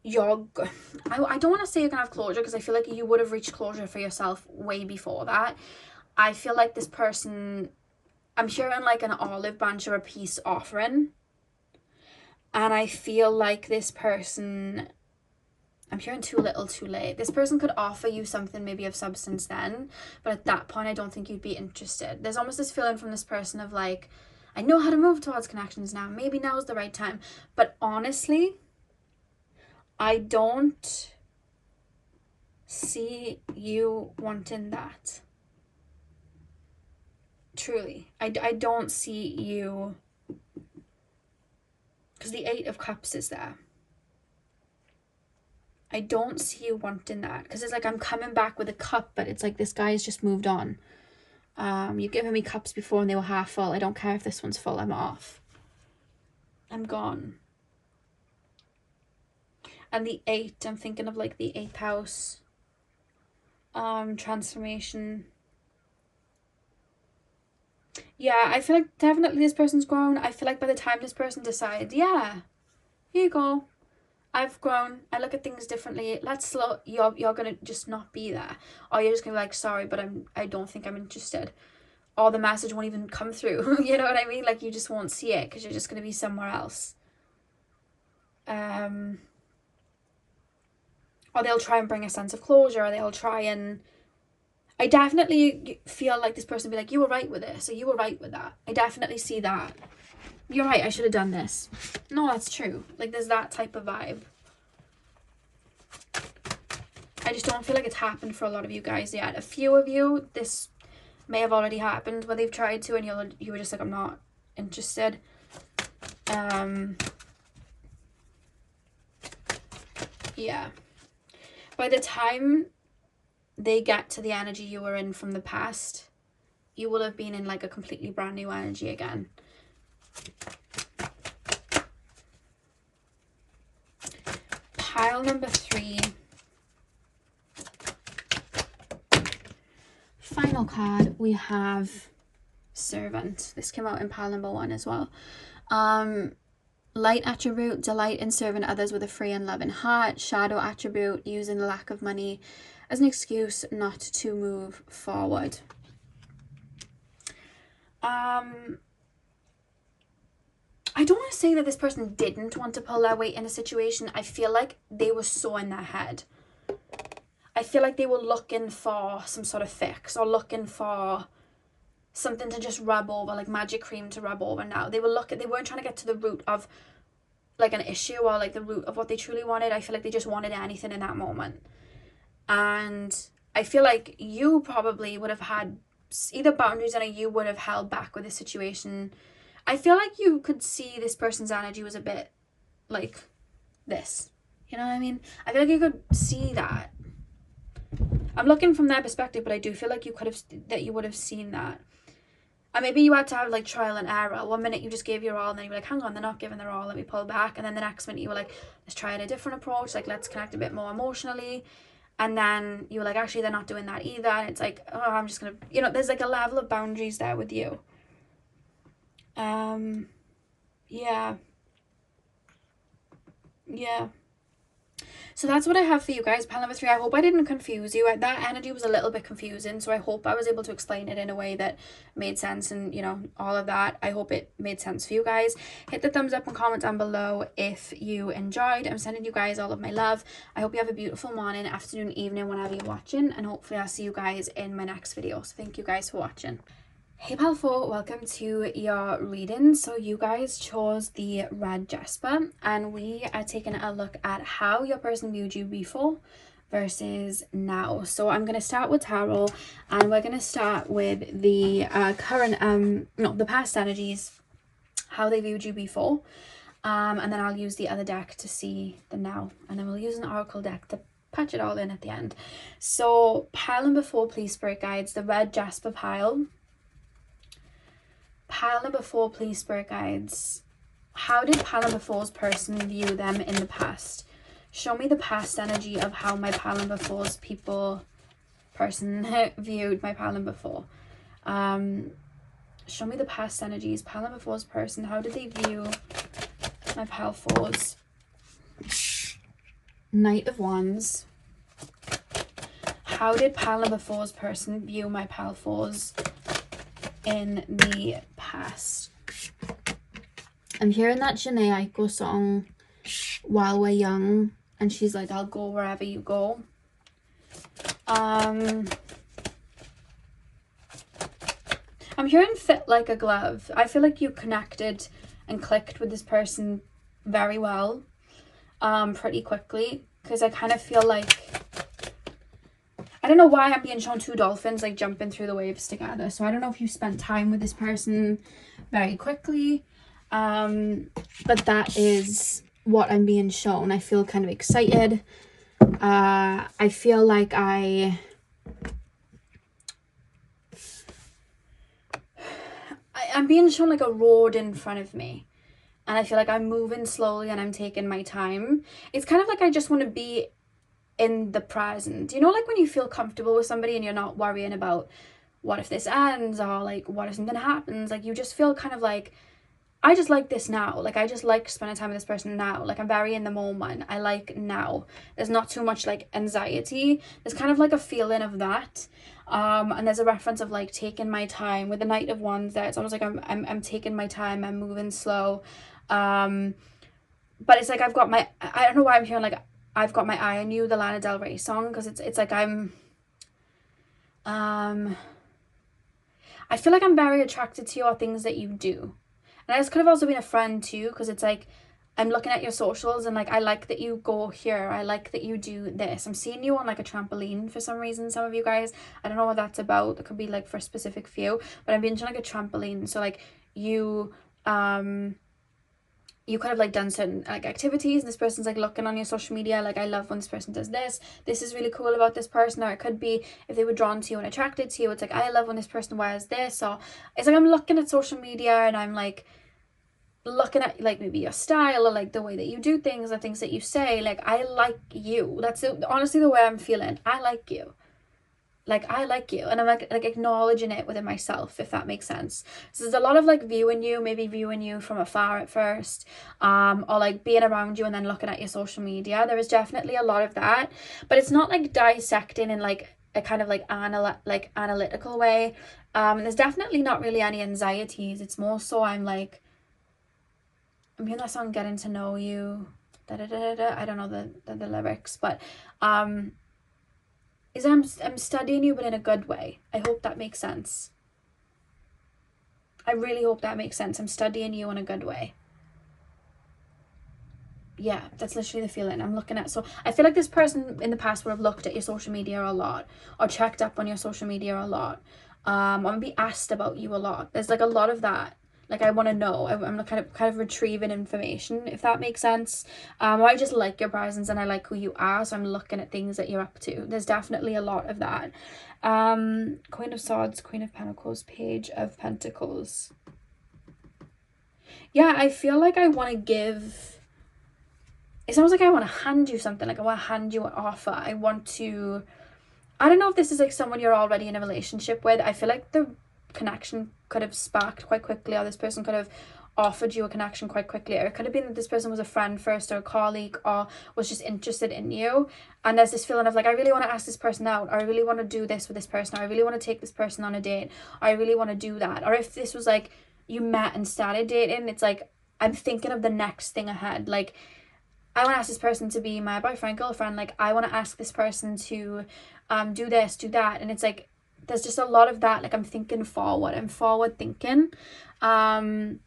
[SPEAKER 1] I don't want to say you're gonna have closure, because I feel like you would have reached closure for yourself way before that. I feel like this person, I'm hearing like an olive branch or a peace offering, and I feel like this person, I'm hearing too little too late. This person could offer you something maybe of substance then, but at that point I don't think you'd be interested. There's almost this feeling from this person of like, I know how to move towards connections now, maybe now is the right time. But honestly, I don't see you wanting that. Truly. I don't see you, because the 8 of Cups is there. I don't see you wanting that, because it's like I'm coming back with a cup, but it's like this guy's just moved on. You've given me cups before and they were half full. I don't care if this one's full. I'm off. I'm gone. And the 8, I'm thinking of like the 8th house. Transformation. Yeah, I feel like definitely this person's grown. I feel like by the time this person decides, yeah, here you go, I've grown, I look at things differently, you're gonna just not be there. Or you're just gonna be like, sorry, but I don't think I'm interested. Or the message won't even come through. You know what I mean? Like you just won't see it because you're just gonna be somewhere else. Or they'll try and bring a sense of closure, or they'll try and, I definitely feel like this person will be like, you were right with this, or you were right with that. I definitely see that. You're right, I should have done this. No, that's true. Like there's that type of vibe. I just don't feel like it's happened for a lot of you guys yet. A few of you, this may have already happened where they've tried to and you were just like, I'm not interested. Yeah. By the time they get to the energy you were in from the past, you will have been in like a completely brand new energy again. Pile number 3. Final card, we have Servant. This came out in pile number 1 as well. Light attribute, delight in serving others with a free and loving heart. Shadow attribute, using the lack of money as an excuse not to move forward. I don't want to say that this person didn't want to pull their weight in a situation. I feel like they were so in their head. I feel like they were looking for some sort of fix, or looking for something to just rub over, like magic cream to rub over now. They weren't trying to get to the root of like an issue or like the root of what they truly wanted. I feel like they just wanted anything in that moment. And I feel like you probably would have had either boundaries, or you would have held back with the situation. I feel like you could see this person's energy was a bit like this. You know what I mean? I feel like you could see that. I'm looking from their perspective, but I do feel like you would have seen that. And maybe you had to have like trial and error. One minute you just gave your all, and then you were like, hang on, they're not giving their all, let me pull back. And then the next minute you were like, let's try a different approach, like let's connect a bit more emotionally. And then you were like, actually they're not doing that either. And it's like, oh, I'm just gonna, you know, there's like a level of boundaries there with you. Yeah. So that's what I have for you guys, pile number 3. I hope I didn't confuse you. That energy was a little bit confusing, so I hope I was able to explain it in a way that made sense, and, you know, all of that. I hope it made sense for you guys. Hit the thumbs up and comment down below if you enjoyed. I'm sending you guys all of my love. I hope you have a beautiful morning, afternoon, evening, whenever you're watching, and hopefully I'll see you guys in my next video. So thank you guys for watching. Hey pal 4, welcome to your reading. So you guys chose the red jasper, and we are taking a look at how your person viewed you before versus now. So I'm going to start with tarot, and we're going to start with the the past energies, how they viewed you before, and then I'll use the other deck to see the now, and then we'll use an oracle deck to patch it all in at the end. So pile number 4, please, spirit guides, the red jasper pile. Pile number 4, please, spirit guides. How did pile number 4's person view them in the past? Show me the past energy of how my pile number 4's person viewed my pile number 4. Show me the past energies. Pile number 4's person, how did they view my pile 4's? Knight of Wands. How did pile number 4's person view my pile 4's in the past? I'm hearing that Jhené Aiko song, While We're Young, and she's like, I'll go wherever you go. I'm hearing fit like a glove. I feel like you connected and clicked with this person very well, pretty quickly, because I kind of feel like, I don't know why I'm being shown 2 dolphins like jumping through the waves together. So I don't know if you spent time with this person very quickly. But that is what I'm being shown. I feel kind of excited. I feel like I'm being shown like a road in front of me. And I feel like I'm moving slowly and I'm taking my time. It's kind of like I just want to be in the present, you know, like when you feel comfortable with somebody and you're not worrying about what if this ends, or like what if something happens. Like you just feel kind of like, I just like this now. Like I just like spending time with this person now. Like I'm very in the moment. I like now. There's not too much like anxiety. There's kind of like a feeling of that. And there's a reference of like taking my time with the Knight of Wands there. It's almost like I'm taking my time. I'm moving slow. But it's like I've got my, I don't know why I'm hearing like I've got my eye on you, the Lana Del Rey song, because it's like I feel like I'm very attracted to your things that you do. And this could have also been a friend too, because it's like I'm looking at your socials and like I like that you go here, I like that you do this. I'm seeing you on like a trampoline for some reason, some of you guys. I don't know what that's about. It could be like for a specific few, but I'm being shown like a trampoline. So like you could have like done certain like activities, and this person's like looking on your social media like, I love when this person does this is really cool about this person. Or it could be if they were drawn to you and attracted to you, it's like, I love when this person wears this. Or it's like I'm looking at social media and I'm like looking at like maybe your style or like the way that you do things or things that you say. Like I like you. That's honestly the way I'm feeling. I like you. Like I like you, and I'm like acknowledging it within myself, if that makes sense. So there's a lot of like viewing you from afar at first, or like being around you and then looking at your social media. There is definitely a lot of that, but it's not like dissecting in like a kind of like analytical way. There's definitely not really any anxieties. It's more so I'm hearing that song, Getting to Know You, da da da da. I don't know the lyrics, but is I'm studying you, but in a good way. I hope that makes sense. I really hope that makes sense. I'm studying you in a good way. yeah, that's literally the feeling I'm looking at. So I feel like this person in the past would have looked at your social media a lot, or checked up on your social media a lot, or be asked about you a lot. There's like a lot of that. Like, I want to know. I'm kind of retrieving information, if that makes sense. Or I just like your presence and I like who you are, so I'm looking at things that you're up to. There's definitely a lot of that. Queen of Swords, Queen of Pentacles, Page of Pentacles. Yeah, I feel like I want to give... It's almost like I want to hand you something. Like, I want to hand you an offer. I want to... I don't know if this is like someone you're already in a relationship with. I feel like the connection could have sparked quite quickly, or this person could have offered you a connection quite quickly, or it could have been that this person was a friend first, or a colleague, or was just interested in you, and there's this feeling of like, I really want to ask this person out, or I really want to do this with this person, or I really want to take this person on a date, or I really want to do that. Or if this was like you met and started dating, it's like, I'm thinking of the next thing ahead. Like, I want to ask this person to be my boyfriend, girlfriend. Like, I want to ask this person to do this, do that. And it's like, there's just a lot of that. Like, I'm thinking forward. I'm forward thinking. And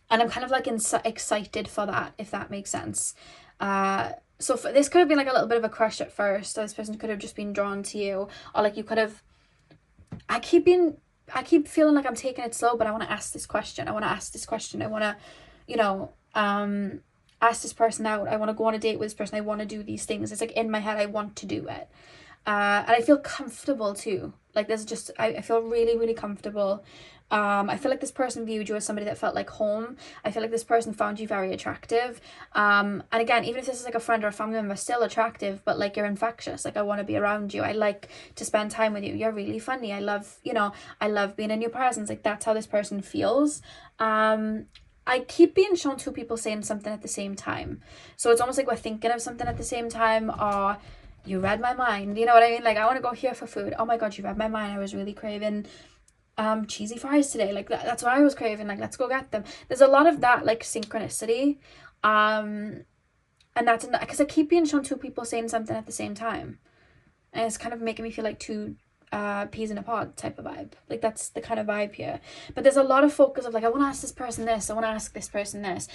[SPEAKER 1] I'm kind of like excited for that, if that makes sense. So this could have been like a little bit of a crush at first, or this person could have just been drawn to you, or like you could have... I keep feeling like I'm taking it slow, but I want to ask this question. I want to, you know, ask this person out. I want to go on a date with this person. I want to do these things. It's like in my head, I want to do it. And I feel comfortable too. Like, there's just, I feel really, really comfortable. I feel like this person viewed you as somebody that felt like home. I feel like this person found you very attractive. And again, even if this is like a friend or a family member, still attractive, but like, you're infectious. Like, I want to be around you. I like to spend time with you. You're really funny. I love, you know, I love being in your presence. Like, that's how this person feels. I keep being shown two people saying something at the same time. So it's almost like we're thinking of something at the same time, or you read my mind. You know what I mean? Like, I want to go here for food. Oh my God, you read my mind. I was really craving cheesy fries today. Like, that's what I was craving. Like, let's go get them. There's a lot of that, like, synchronicity. And that's because I keep being shown two people saying something at the same time. And it's kind of making me feel like two peas in a pod type of vibe. Like, that's the kind of vibe here. But there's a lot of focus of like, I want to ask this person this, I want to ask this person this.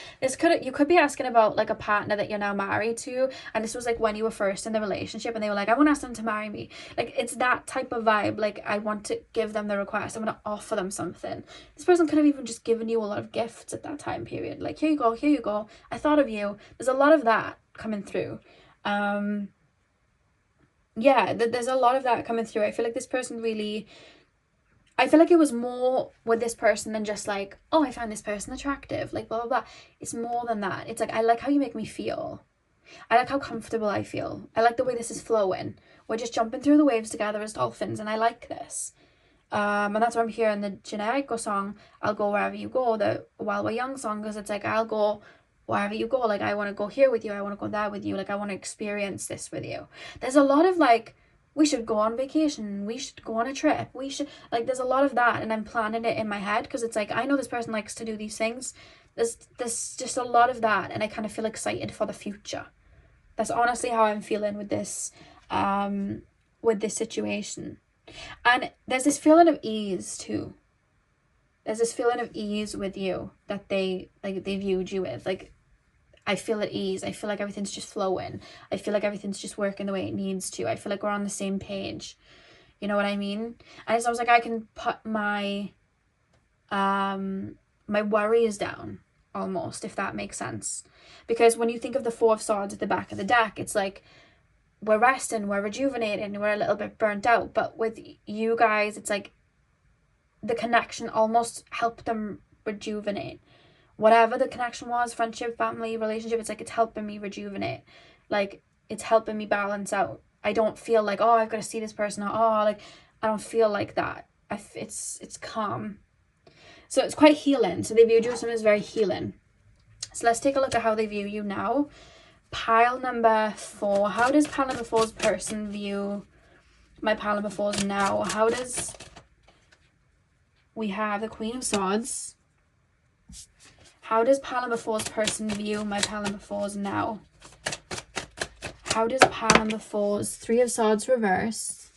[SPEAKER 1] You could be asking about like a partner that you're now married to, and this was like when you were first in the relationship and they were like, I want to ask them to marry me. Like, it's that type of vibe. Like, I want to give them the request. I want to offer them something. This person could have even just given you a lot of gifts at that time period. Like, here you go, I thought of you. There's a lot of that coming through. Yeah, there's a lot of that coming through. I feel like this person really... I feel like it was more with this person than just like, oh, I found this person attractive, like blah, blah, blah. It's more than that. It's like, I like how you make me feel. I like how comfortable I feel. I like the way this is flowing. We're just jumping through the waves together as dolphins, and I like this. And that's why I'm hearing the generic song, I'll go wherever you go, the While We're Young song, because it's like, I'll go wherever you go. Like, I want to go here with you, I want to go there with you, like, I want to experience this with you. There's a lot of like, we should go on vacation, we should go on a trip, we should, like, there's a lot of that, and I'm planning it in my head because it's like, I know this person likes to do these things. There's just a lot of that, and I kind of feel excited for the future. That's honestly how I'm feeling with this situation. And there's this feeling of ease too. There's this feeling of ease with you that they viewed you with. Like, I feel at ease. I feel like everything's just flowing. I feel like everything's just working the way it needs to. I feel like we're on the same page. You know what I mean? And it's almost like I can put my my worries down, almost, if that makes sense. Because when you think of the Four of Swords at the back of the deck, it's like, we're resting, we're rejuvenating, we're a little bit burnt out. But with you guys, it's like the connection almost helped them rejuvenate. Whatever the connection was, friendship, family, relationship, it's like, it's helping me rejuvenate. Like, it's helping me balance out. I don't feel like, oh, I've got to see this person, or, oh, like, I don't feel like that. It's calm. So it's quite healing. So they viewed you as someone who's very healing. So let's take a look at how they view you now. Pile number 4. How does pile number 4's person view my pile number 4's now? How does... We have the Queen of Swords. How does pile number 4's person view my pile number 4's now? How does pile number 4's Three of Swords reverse?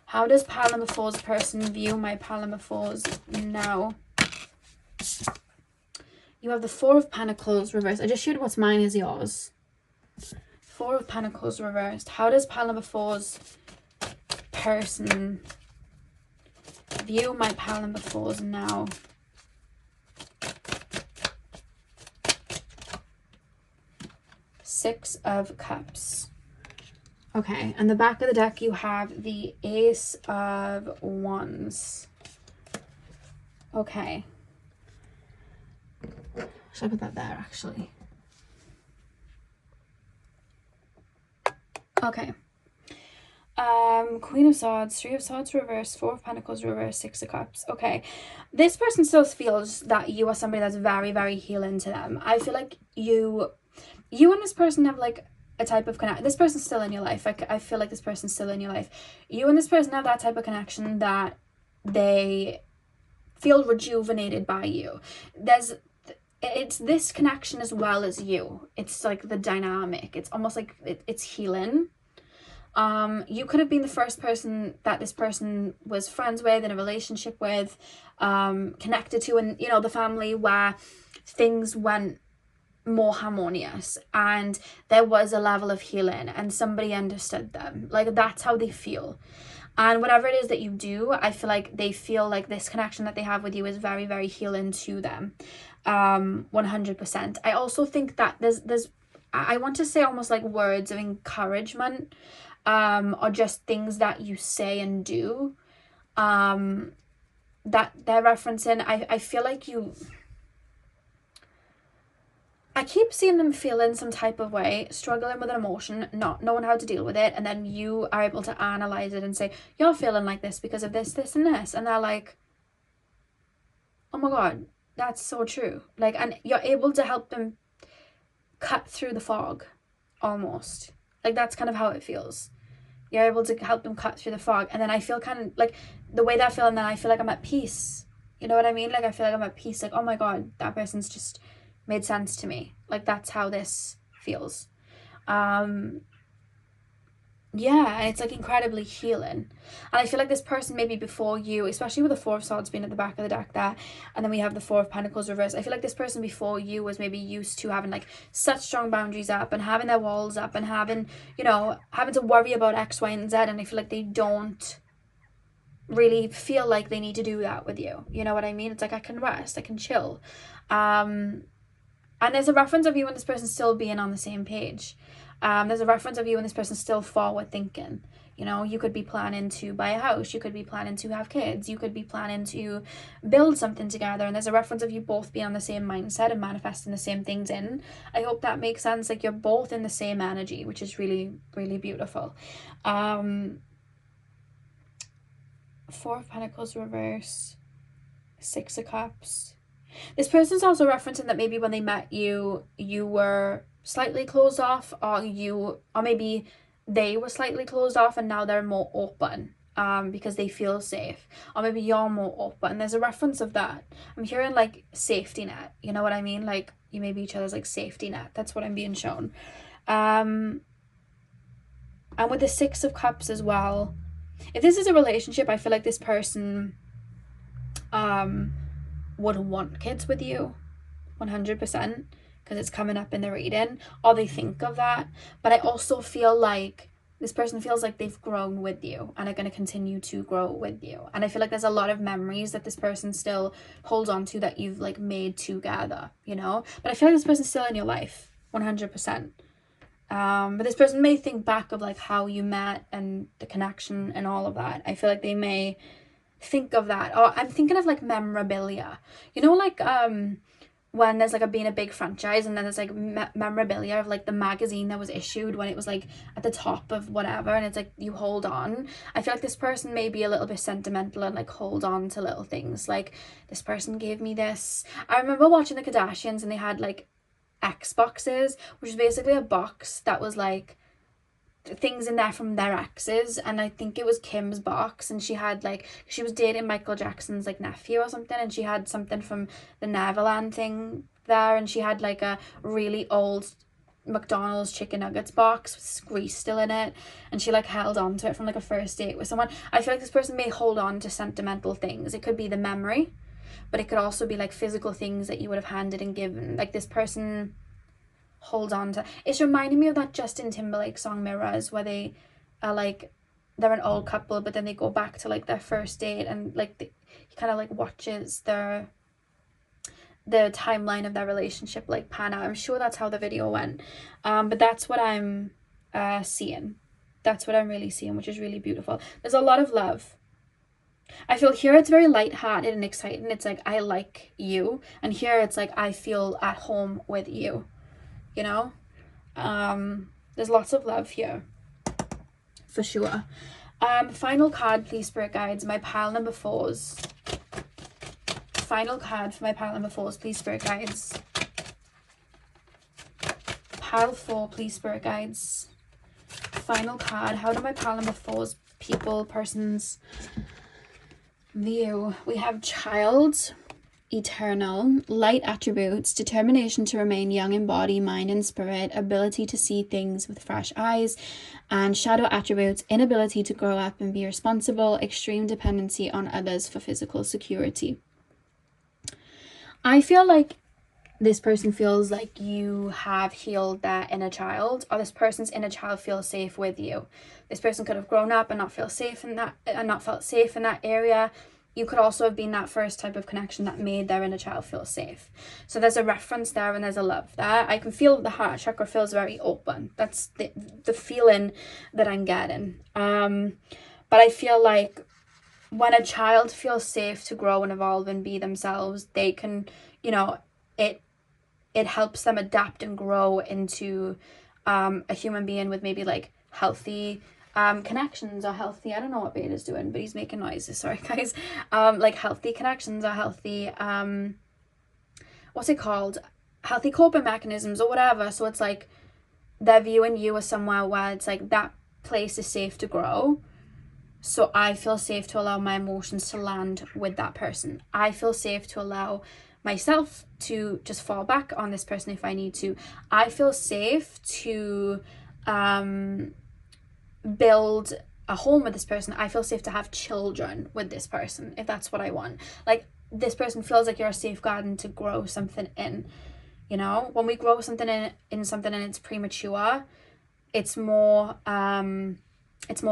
[SPEAKER 1] How does pile number 4's person view my pile number 4's now? You have the Four of Pentacles reversed. I just showed what's mine is yours. Four of Pentacles reversed. How does pile number 4's person view my pile number 4's now? Six of Cups. Okay, and the back of the deck you have the Ace of Wands. Okay. Should I put that there actually? Okay. Queen of Swords, Three of Swords reversed, Four of Pentacles reversed, Six of Cups. Okay. This person still feels that you are somebody that's very, very healing to them. I feel like you and this person have like a type of connection. This person's still in your life. I feel like this person's still in your life. You and this person have that type of connection that they feel rejuvenated by you. It's this connection as well as you. It's like the dynamic. It's almost like it's healing. You could have been the first person that this person was friends with, in a relationship with, connected to, and you know, the family where things went more harmonious and there was a level of healing and somebody understood them. Like, that's how they feel. And whatever it is that you do, I feel like they feel like this connection that they have with you is very, very healing to them. 100%. I also think that there's I want to say almost like words of encouragement, or just things that you say and do, that they're referencing. I feel like I keep seeing them feeling some type of way, struggling with an emotion, not knowing how to deal with it, and then you are able to analyze it and say, you're feeling like this because of this, this, and this. And they're like, oh my God, that's so true. Like, and you're able to help them cut through the fog, almost. Like, that's kind of how it feels. You're able to help them cut through the fog. And then I feel kind of like the way they're feeling, then I feel like I'm at peace. You know what I mean? Like, I feel like I'm at peace. Like, oh my God, that person's just made sense to me. Like, that's how this feels. Yeah, and it's like incredibly healing. And I feel like this person maybe before you, especially with the Four of Swords being at the back of the deck there, and then we have the Four of Pentacles reversed, I feel like this person before you was maybe used to having like such strong boundaries up and having their walls up and having, you know, having to worry about X, Y, and Z, and I feel like they don't really feel like they need to do that with you. You know what I mean? It's like, I can rest, I can chill. And there's a reference of you and this person still being on the same page. There's a reference of you and this person still forward thinking. You know, you could be planning to buy a house. You could be planning to have kids. You could be planning to build something together. And there's a reference of you both being on the same mindset and manifesting the same things in. I hope that makes sense. Like, you're both in the same energy, which is really, really beautiful. Four of Pentacles reverse. Six of Cups. This person's also referencing that maybe when they met you, you were slightly closed off, or maybe they were slightly closed off and now they're more open, because they feel safe, or maybe you're more open. There's a reference of that. I'm hearing like safety net, you know what I mean? Like, you may be each other's like safety net. That's what I'm being shown. And with the Six of Cups as well, if this is a relationship, I feel like this person would want kids with you 100%, because it's coming up in the reading, or they think of that. But I also feel like this person feels like they've grown with you and are going to continue to grow with you. And I feel like there's a lot of memories that this person still holds on to that you've like made together, you know. But I feel like this person's still in your life 100%. But this person may think back of like how you met and the connection and all of that. I feel like they may think of that. Or I'm thinking of like memorabilia, you know, like when there's like being a big franchise and then there's like memorabilia of like the magazine that was issued when it was like at the top of whatever, and it's like you hold on. I feel like this person may be a little bit sentimental and like hold on to little things, like this person gave me this. I remember watching the Kardashians and they had like Xboxes, which is basically a box that was like things in there from their exes, and I think it was Kim's box, and she had like, she was dating Michael Jackson's like nephew or something, and she had something from the Neverland thing there, and she had like a really old McDonald's chicken nuggets box with grease still in it, and she like held on to it from like a first date with someone. I feel like this person may hold on to sentimental things. It could be the memory, but it could also be like physical things that you would have handed and given. Like this person holds on to, it's reminding me of that Justin Timberlake song Mirrors, where they are like, they're an old couple, but then they go back to like their first date, and like he kind of like watches the timeline of their relationship like pan out. I'm sure that's how the video went, but that's what I'm seeing. That's what I'm really seeing, which is really beautiful. There's a lot of love. I feel here it's very lighthearted and exciting. It's like, I like you, and here it's like, I feel at home with you, you know. There's lots of love here for sure. Final card, please, spirit guides. My pile number 4s. Final card for my pile number 4s, please, spirit guides. Pile 4, please, spirit guides. Final card. How do my pile number 4s, people, persons, view? We have child, eternal, light attributes, determination to remain young in body, mind, and spirit, ability to see things with fresh eyes, and shadow attributes, inability to grow up and be responsible, extreme dependency on others for physical security. I feel like this person feels like you have healed their inner child, or this person's inner child feels safe with you. This person could have grown up and not feel safe in that, and not felt safe in that area. You could also have been that first type of connection that made their inner child feel safe. So there's a reference there, and there's a love there. I can feel the heart chakra feels very open. That's the feeling that I'm getting. But I feel like when a child feels safe to grow and evolve and be themselves, they can, you know, it helps them adapt and grow into a human being with maybe like healthy connections, or healthy, I don't know what Beta's doing, but he's making noises, sorry guys, like healthy connections, or healthy what's it called, healthy coping mechanisms or whatever. So it's like they're viewing you as somewhere where it's like, that place is safe to grow, so I feel safe to allow my emotions to land with that person. I feel safe to allow myself to just fall back on this person if I need to. I feel safe to build a home with this person. I feel safe to have children with this person if that's what I want. Like, this person feels like you're a safe garden to grow something in, you know. When we grow something in something and it's premature, it's more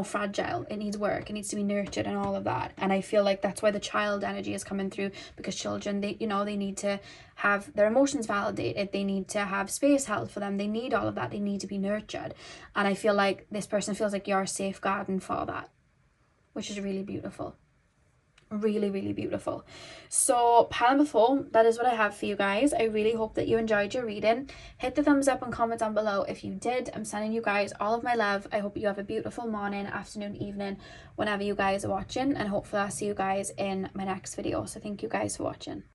[SPEAKER 1] fragile. It needs work, it needs to be nurtured and all of that. And I feel like that's why the child energy is coming through, because children, they, you know, they need to have their emotions validated, they need to have space held for them, they need all of that, they need to be nurtured. And I feel like this person feels like you're a safe garden for that, which is really beautiful. Really, really beautiful. So pile number 4, that is what I have for you guys. I really hope that you enjoyed your reading. Hit the thumbs up and comment down below if you did. I'm sending you guys all of my love. I hope you have a beautiful morning, afternoon, evening, whenever you guys are watching, and hopefully I'll see you guys in my next video. So thank you guys for watching.